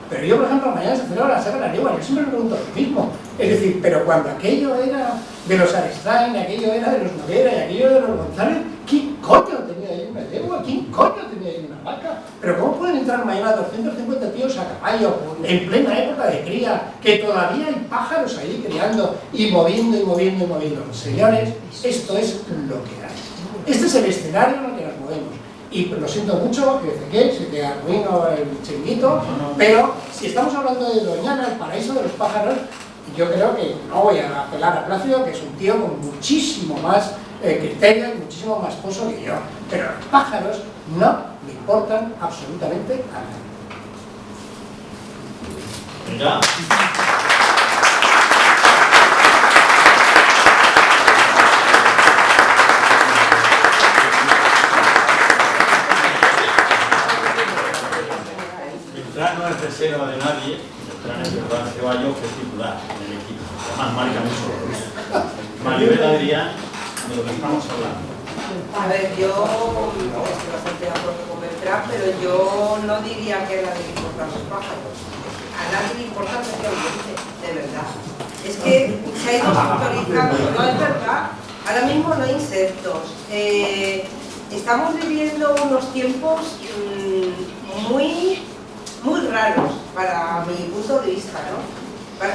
Pero yo, por ejemplo, mañana se celebra la Saga de la Yegua, yo siempre me pregunto lo mismo. Es decir, pero cuando aquello era de los Arestain, aquello era de los Noguera y aquello de los González, ¿quién coño tenía ahí una yegua? ¿Quién coño tenía ahí una vaca? Pero ¿cómo pueden entrar mañana 250 tíos a caballo en plena época de cría, que todavía hay pájaros ahí criando y moviendo y moviendo y moviendo? Señores, esto es lo que hay. Este es el escenario en el que nos movemos. Y lo siento mucho, Ezequiel, si te arruino el chinguito, pero si estamos hablando de Doñana, el paraíso de los pájaros, yo creo que no voy a apelar a Plácido, que es un tío con muchísimo más criterio y muchísimo más pozo que yo, pero los pájaros no me importan absolutamente a nadie. Venga. Beltrán no es reserva de nadie, Beltrán es verdad Ceballos, que es titular en el equipo, además marca mucho los rusos. Maribel Adrián, de lo que estamos hablando. A ver, yo estoy bastante de acuerdo con Beltrán, pero yo no diría que a nadie le importan los pájaros. A nadie le importa el medio ambiente, de verdad. Es que se ha ido sectorizando, no es verdad. Ahora mismo no hay insectos. Estamos viviendo unos tiempos muy raros para mi punto de vista, ¿no?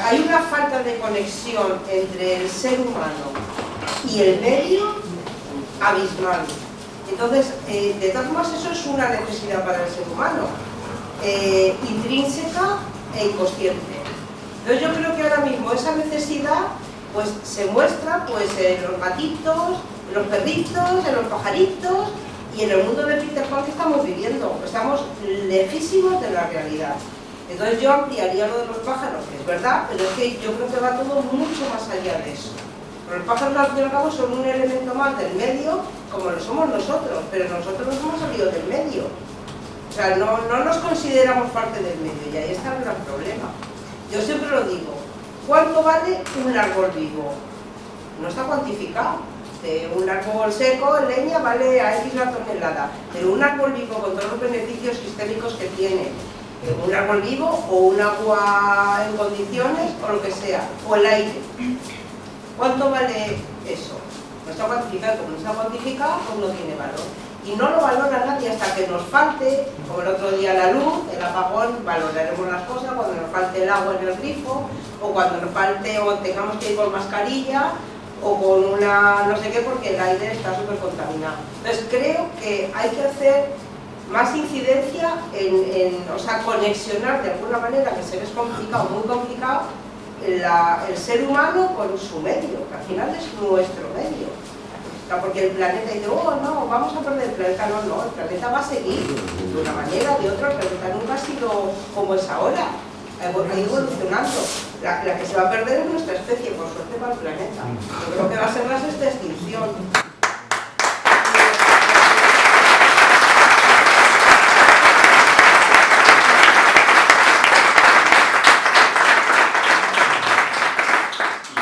Hay una falta de conexión entre el ser humano y el medio abismal. Entonces, de todas formas, eso es una necesidad para el ser humano, intrínseca e inconsciente. Entonces, yo creo que ahora mismo esa necesidad pues, se muestra pues, en los gatitos, en los perritos, en los pajaritos y en el mundo de Peter Pan que estamos viviendo. Estamos lejísimos de la realidad. Entonces yo ampliaría lo de los pájaros, que es verdad, pero es que yo creo que va todo mucho más allá de eso. Pero los pájaros, al fin y al cabo, son un elemento más del medio, como lo somos nosotros, pero nosotros nos hemos salido del medio. O sea, no nos consideramos parte del medio, y ahí está el gran problema. Yo siempre lo digo, ¿cuánto vale un árbol vivo? No está cuantificado. Un árbol seco, leña, vale a X la tonelada, pero un árbol vivo con todos los beneficios sistémicos que tiene, un árbol vivo o un agua en condiciones o lo que sea, o el aire, ¿cuánto vale eso? No está cuantificado, como no está cuantificado, pues no tiene valor. Y no lo valora nadie hasta que nos falte, como el otro día la luz, el apagón, valoraremos las cosas cuando nos falte el agua en el grifo, o cuando nos falte o tengamos que ir con mascarilla, o con una no sé qué, porque el aire está súper contaminado. Entonces creo que hay que hacer más incidencia o sea, conexionar de alguna manera, que se ve complicado, muy complicado, el ser humano con su medio, que al final es nuestro medio. O sea, porque el planeta dice, oh no, vamos a perder el planeta, no, el planeta va a seguir de una manera, de otra, el planeta nunca ha sido como es ahora. Ha ido evolucionando. La que se va a perder es nuestra especie, por suerte para el planeta. Yo creo que va a ser más esta extinción. Y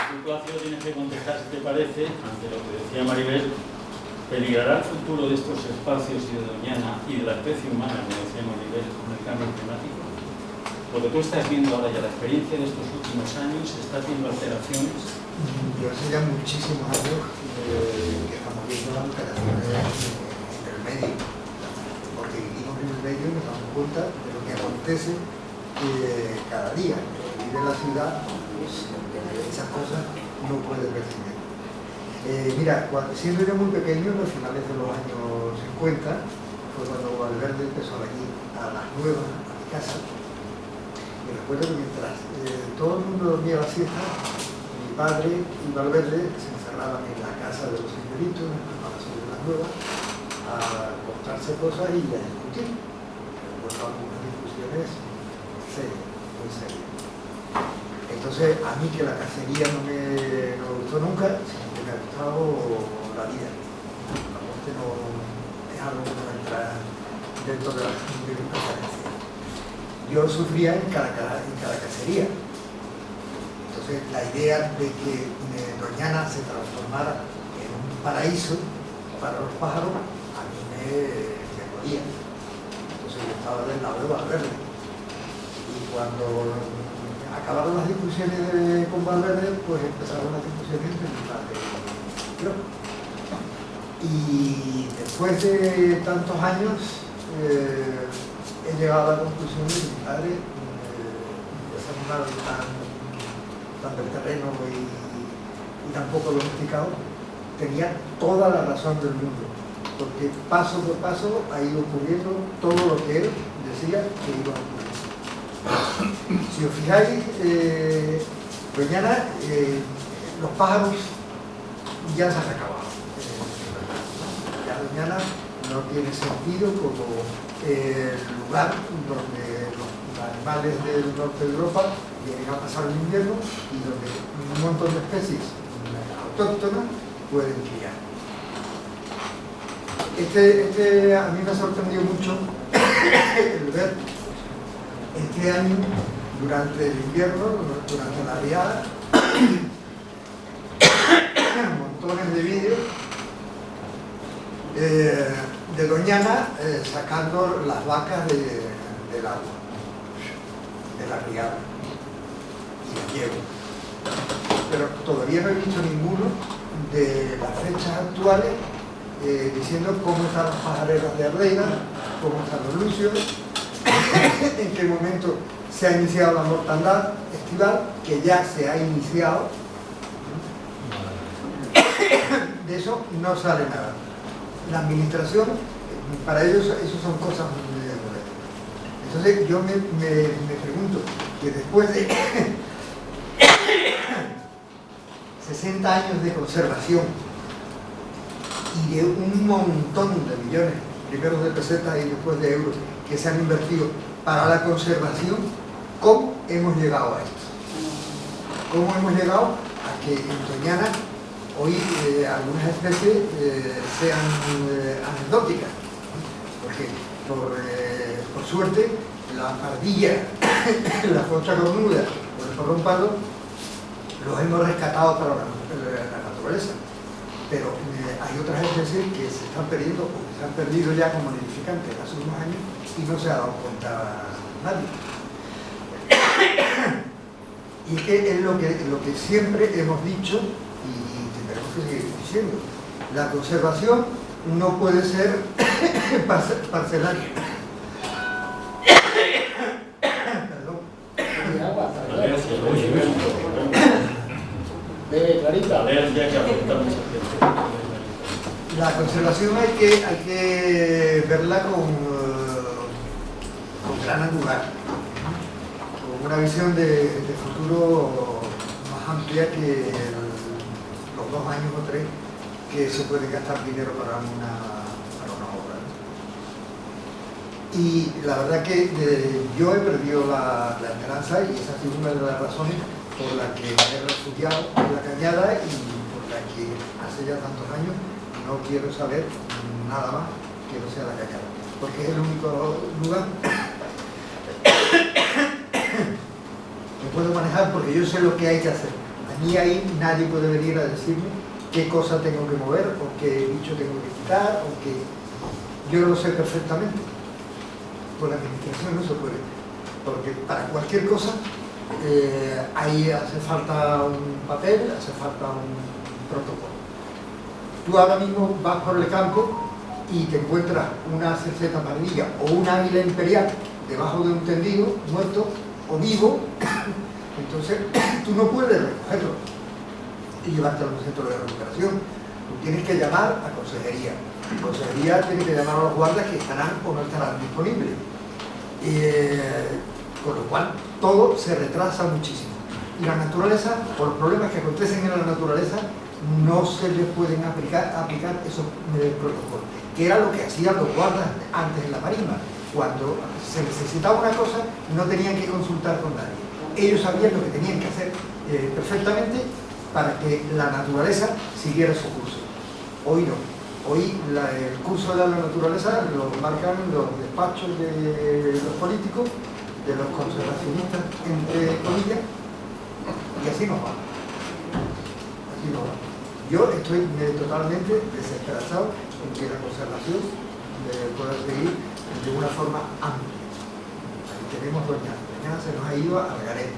tú, Plácido, tienes que contestar, si te parece, ante lo que decía Maribel, ¿peligrará el futuro de estos espacios y de Doñana y de la especie humana, como decía Maribel, con el cambio climático? Lo que tú estás viendo ahora ya, la experiencia de estos últimos años, ¿está haciendo alteraciones? Yo hace ya muchísimos años que estamos viendo las alteraciones en el medio, porque vivimos en el medio y nos damos cuenta de lo que acontece cada día. El que vive en la ciudad, pues, esas cosas no puede percibir. Mira, siendo yo muy pequeño, en los finales de los años 50, fue cuando Valverde empezó a venir a las nuevas, a mi casa. Y recuerdo que mientras todo el mundo dormía la siesta, mi padre y Valverde se encerraban en la casa de los señoritos, en el Palacio de las Nuevas, a contarse cosas y a discutir. Recuerdo algunas discusiones serias, muy serias. Entonces, a mí que la cacería no me gustó nunca, sino que me ha gustado la vida. La muerte no es algo que no entra dentro de mis preferencias. Yo sufría en cada cacería. Entonces la idea de que Doñana se transformara en un paraíso para los pájaros a mí me moría. Entonces yo estaba del lado de Valverde. Y cuando acabaron las discusiones con Valverde, pues empezaron las discusiones entre mi padre y yo. Y después de tantos años he llegado a la conclusión de que mi padre, de ser un árbol tan del terreno y tan poco domesticado, tenía toda la razón del mundo, porque paso por paso ha ido ocurriendo todo lo que él decía que iba a ocurrir. Si os fijáis, Doñana, los pájaros ya se han acabado. Ya Doñana no tiene sentido como el lugar donde los animales del norte de Europa vienen a pasar el invierno y donde un montón de especies autóctonas pueden criar. A mí me ha sorprendido mucho el ver este año, durante el invierno, durante la riada, montones de vídeos de Doñana sacando las vacas del agua, de la riada y el hielo. Pero todavía no he visto ninguno de las fechas actuales diciendo cómo están las pajareras de Ardeina, cómo están los lucios, en qué momento se ha iniciado la mortandad estival, que ya se ha iniciado. De eso no sale nada. La administración, para ellos, eso son cosas muy modernas. Entonces yo me pregunto que después de 60 años de conservación y de un montón de millones, primero de pesetas y después de euros, que se han invertido para la conservación, ¿cómo hemos llegado a esto? ¿Cómo hemos llegado a que en Doñana hoy algunas especies sean anecdóticas? Porque por suerte la pardilla, la concha cornuda o el porrón pardo los hemos rescatado para la naturaleza. Pero hay otras especies que se están perdiendo o que se han perdido ya como nidificantes hace unos años y no se ha dado cuenta nadie. Y es que es lo que siempre hemos dicho y tenemos que seguir diciendo. La conservación no puede ser parcelaria. Perdón. Clarita. La conservación hay que verla con plan angular, con una visión de futuro más amplia que los 2 años o 3 que se puede gastar dinero para una obra. Y la verdad que yo he perdido la esperanza, y esa ha sido una de las razones por la que me he refugiado en la Cañada y por la que hace ya tantos años no quiero saber nada más que no sea la Cañada, porque es el único lugar que puedo manejar, porque yo sé lo que hay que hacer. A mí ahí nadie puede venir a decirme qué cosa tengo que mover o qué bicho tengo que quitar, o que yo lo sé perfectamente. Con la administración no se puede, porque para cualquier cosa ahí hace falta un papel, hace falta un protocolo. Tú ahora mismo vas por el campo y te encuentras una cerceta pardilla o un águila imperial debajo de un tendido, muerto o vivo, entonces tú no puedes recogerlo y llevártelo a un centro de recuperación. Tú tienes que llamar a consejería. La consejería tiene que llamar a los guardas que estarán o no estarán disponibles. Con lo cual todo se retrasa muchísimo. Y la naturaleza, por los problemas que acontecen en la naturaleza, no se les pueden aplicar esos protocolos, que era lo que hacían los guardas antes en la marisma. Cuando se necesitaba una cosa, no tenían que consultar con nadie. Ellos sabían lo que tenían que hacer perfectamente para que la naturaleza siguiera su curso. Hoy no. Hoy el curso de la naturaleza lo marcan los despachos de los políticos, de los conservacionistas, entre comillas, y así nos va. Así nos va. Yo estoy totalmente desesperanzado en que la conservación pueda seguir de una forma amplia. Ahí tenemos Doñana. Doñana se nos ha ido a regarete.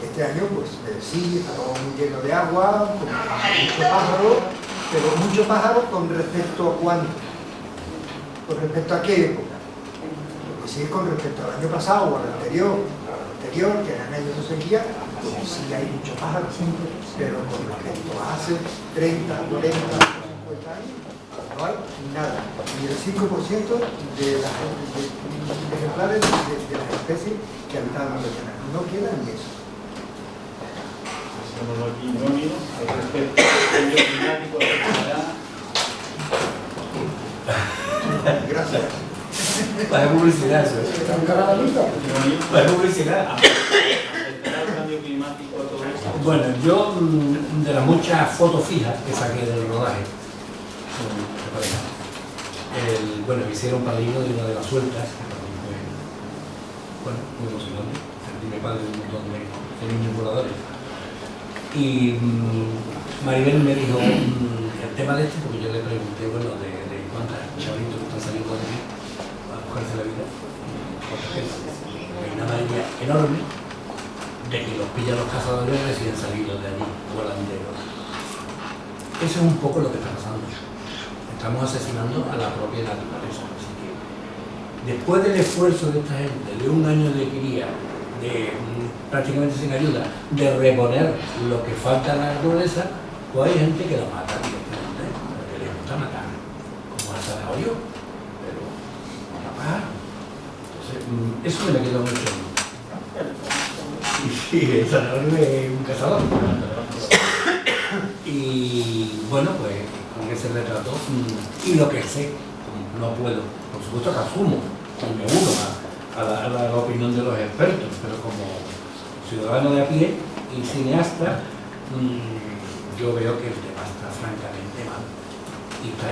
Este año, pues sí, está todo muy lleno de agua, con mucho pájaro, pero mucho pájaro con respecto a cuánto. ¿Con respecto a qué época? Porque si es con respecto al año pasado o al anterior, que eran años de sequía, pues sí hay mucho pájaro, pero con respecto a hace 30, 40, 50 años, no hay nada. Ni el 5% de las ejemplares de las especies que habitaban en Doñana. No queda ni eso. tenemos aquí Nonio, al respecto del cambio climático afectará. Gracias. Para publicidad, eso. ¿Están cara de lista? Nonio, Para publicidad. ¿afectará el cambio climático a todo esto? Bueno, yo de las muchas fotos fijas que saqué del rodaje, bueno, me hicieron padrino de una de las sueltas, que para mí fue, bueno, muy emocionante, sentirme padre de un montón de niños voladores. Y Maribel me dijo el tema de este, porque yo le pregunté, bueno, de cuántas chavalitos que están saliendo de aquí a buscarse la vida, cuánta gente. Hay una mayoría enorme de que los pillan los cazadores recién salidos de allí, volanderos. Eso es un poco lo que está pasando. Estamos asesinando a la propia naturaleza. Así que, después del esfuerzo de esta gente, de un año de cría, de prácticamente sin ayuda, de reponer lo que falta a la naturaleza, pues hay gente que lo mata directamente, porque les gusta matar, como al zanahorio, pero a la paja. Entonces, eso me quedó mucho. Y sí, el zanahorio es un cazador. Y bueno, pues con ese retrato, y lo que sé, no puedo, por supuesto que asumo, y me uno a la opinión de los expertos, pero como ciudadano de a pie y cineasta, yo veo que el tema está francamente mal.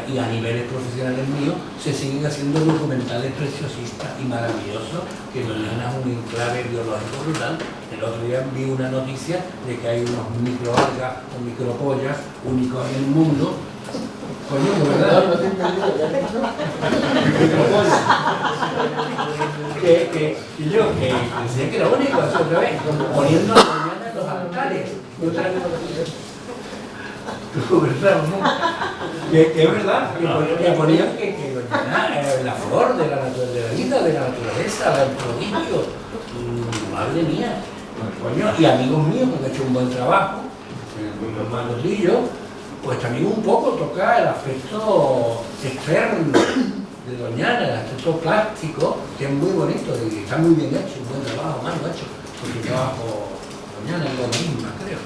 Y a niveles profesionales míos se siguen haciendo documentales preciosistas y maravillosos que nos llenan un enclave biológico brutal. El otro día vi una noticia de que hay unos microalgas o micropollas únicos en el mundo. Coño, de verdad. que yo decía que era único, así otra vez, poniendo a la mañana en los altares. Que es verdad, que ponían que la flor de la vida, de la naturaleza, el prodigio. Madre mía, coño, y amigos míos que han hecho un buen trabajo, mi hermano Trillo, pues también un poco tocar el aspecto externo de Doñana, el aspecto plástico, que es muy bonito y está muy bien hecho, un buen trabajo, mal hecho, porque trabajo Doñana es lo mismo, creo.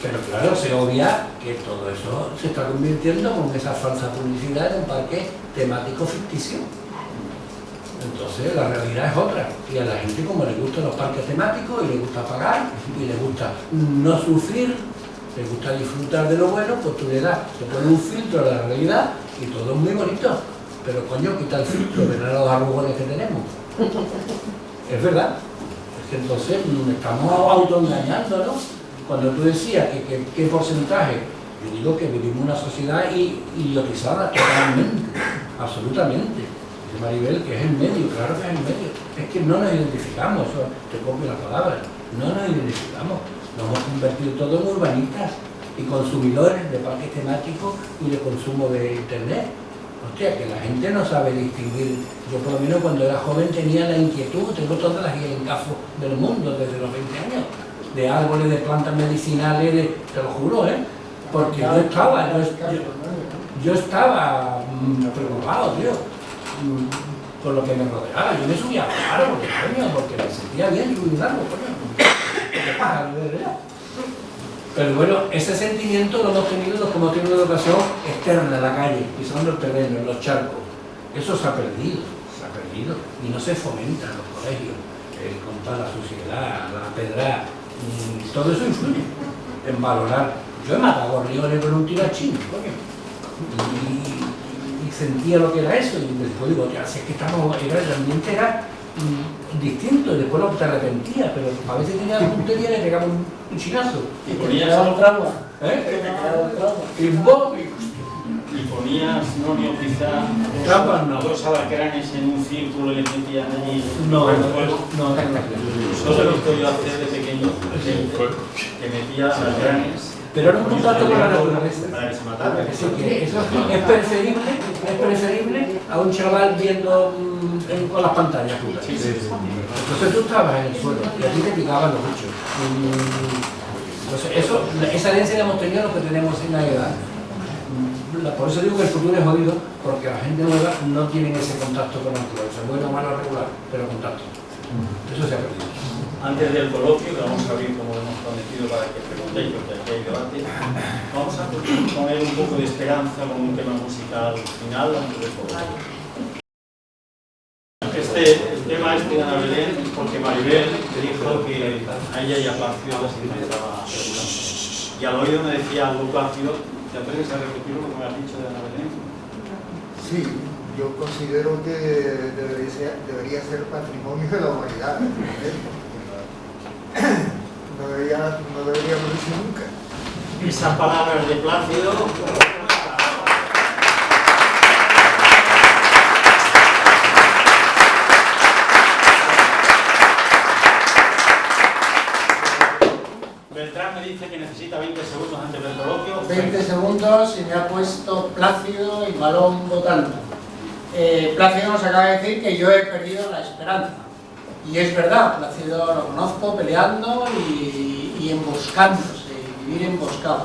Pero claro, se obvia que todo eso se está convirtiendo con esa falsa publicidad en un parque temático ficticio. Entonces la realidad es otra. Y a la gente, como le gustan los parques temáticos y le gusta pagar y le gusta no sufrir, le gusta disfrutar de lo bueno, pues tú le das, se pone un filtro a la realidad y todo es muy bonito. Pero coño, quita el filtro, verán los arrugones que tenemos. Es verdad. Es que entonces estamos autoengañándonos. Cuando tú decías que qué porcentaje, yo digo que vivimos en una sociedad idiotizada totalmente, absolutamente. Dice Maribel que es el medio, claro que es el medio. Es que no nos identificamos, eso te copio las palabras, no nos identificamos. Nos hemos convertido todos en urbanistas y consumidores de parques temáticos y de consumo de internet. Hostia, que la gente no sabe distinguir. Yo por lo menos cuando era joven tenía la inquietud, tengo todas las guías en CAFO del mundo desde los 20 años. De árboles, de plantas medicinales, te lo juro, porque yo estaba preocupado, tío, por lo que me rodeaba. Yo me subía a los árboles, coño, porque me sentía bien subir un árbol, coño. Pero bueno, ese sentimiento lo hemos tenido como hemos tenido educación externa en la calle, pisando el terreno, en los charcos. Eso se ha perdido, y no se fomenta en los colegios, contra la suciedad, la pedra. Todo eso influye en valorar. Yo he matado gorriones con un tirachín, coño. Y sentía lo que era eso. Y después digo, ya, si es que el ambiente era distinto. Y después te arrepentía, pero a veces tenía la puntería y le pegaba un chinazo. Y ponías un trauma. Y ponías Nonio quizá Trampas no. dos alacranes en un círculo y le metían allí. No. Eso lo he visto yo hacer de pequeño, que metía alacranes. Pero era un contacto con la naturaleza. Para que se mataran. Así que eso es preferible a un chaval viendo con las pantallas putas. Sí. Entonces tú estabas en el suelo y a ti te picaban los bichos. Entonces esa herencia la hemos tenido los que tenemos en la edad. Por eso digo que el futuro es jodido, porque la gente nueva no tiene ese contacto con la naturaleza, bueno, malo, regular, pero contacto. Eso se ha perdido. Antes del coloquio, que vamos a abrir como hemos prometido para que preguntéis, porque aquí hay debate, vamos a poner un poco de esperanza con un tema musical final antes del coloquio. El tema de Ana Belén es porque Maribel me dijo que a ella ya Plácido se estaba preguntando. Y al oído me decía algo Plácido. ¿Te atreves a repetir lo que me has dicho de Ana Belén? Sí, yo considero que debería ser patrimonio de la humanidad. No debería morirse nunca. Esas palabras de Plácido. Beltrán me dice que necesita 20 segundos antes del coloquio. 20 segundos y me ha puesto Plácido y balón votando. Plácido nos acaba de decir que yo he perdido la esperanza. Y es verdad, Plácido lo conozco peleando y emboscándose, y vivir emboscado.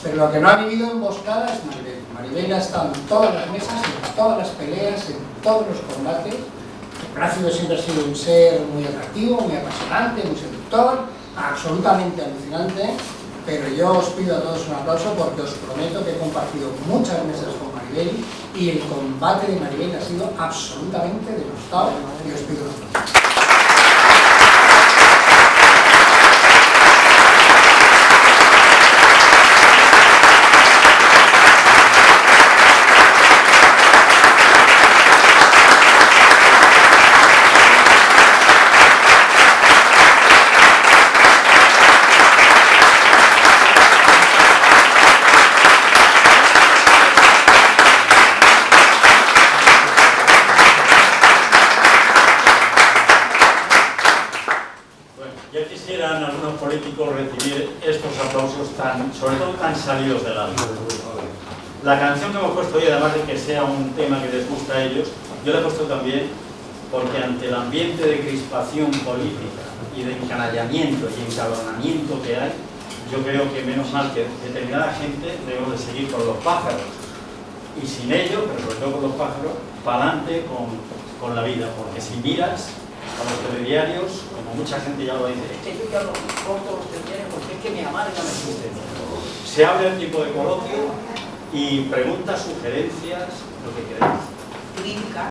Pero lo que no ha vivido emboscada es Maribel. Maribel ha estado en todas las mesas, en todas las peleas, en todos los combates. Plácido siempre ha sido un ser muy atractivo, muy apasionante, muy seductor, absolutamente alucinante, pero yo os pido a todos un aplauso porque os prometo que he compartido muchas mesas con Maribel y el combate de Maribel ha sido absolutamente denostado y os pido un aplauso. Algunos políticos recibir estos aplausos sobre todo tan salidos del alma. La canción que hemos puesto hoy, además de que sea un tema que les gusta a ellos, yo la he puesto también porque ante el ambiente de crispación política y de encanallamiento y encabronamiento que hay, yo creo que menos mal que determinada gente debemos de seguir con los pájaros y sin ellos, pero sobre todo con los pájaros, para adelante con la vida, porque si miras a los telediarios, como mucha gente ya lo dice, es que yo ya los corto los telediarios porque es que me amargan la existencia. Se abre el tipo de coloquio y preguntas, sugerencias, lo que queráis. Crítica.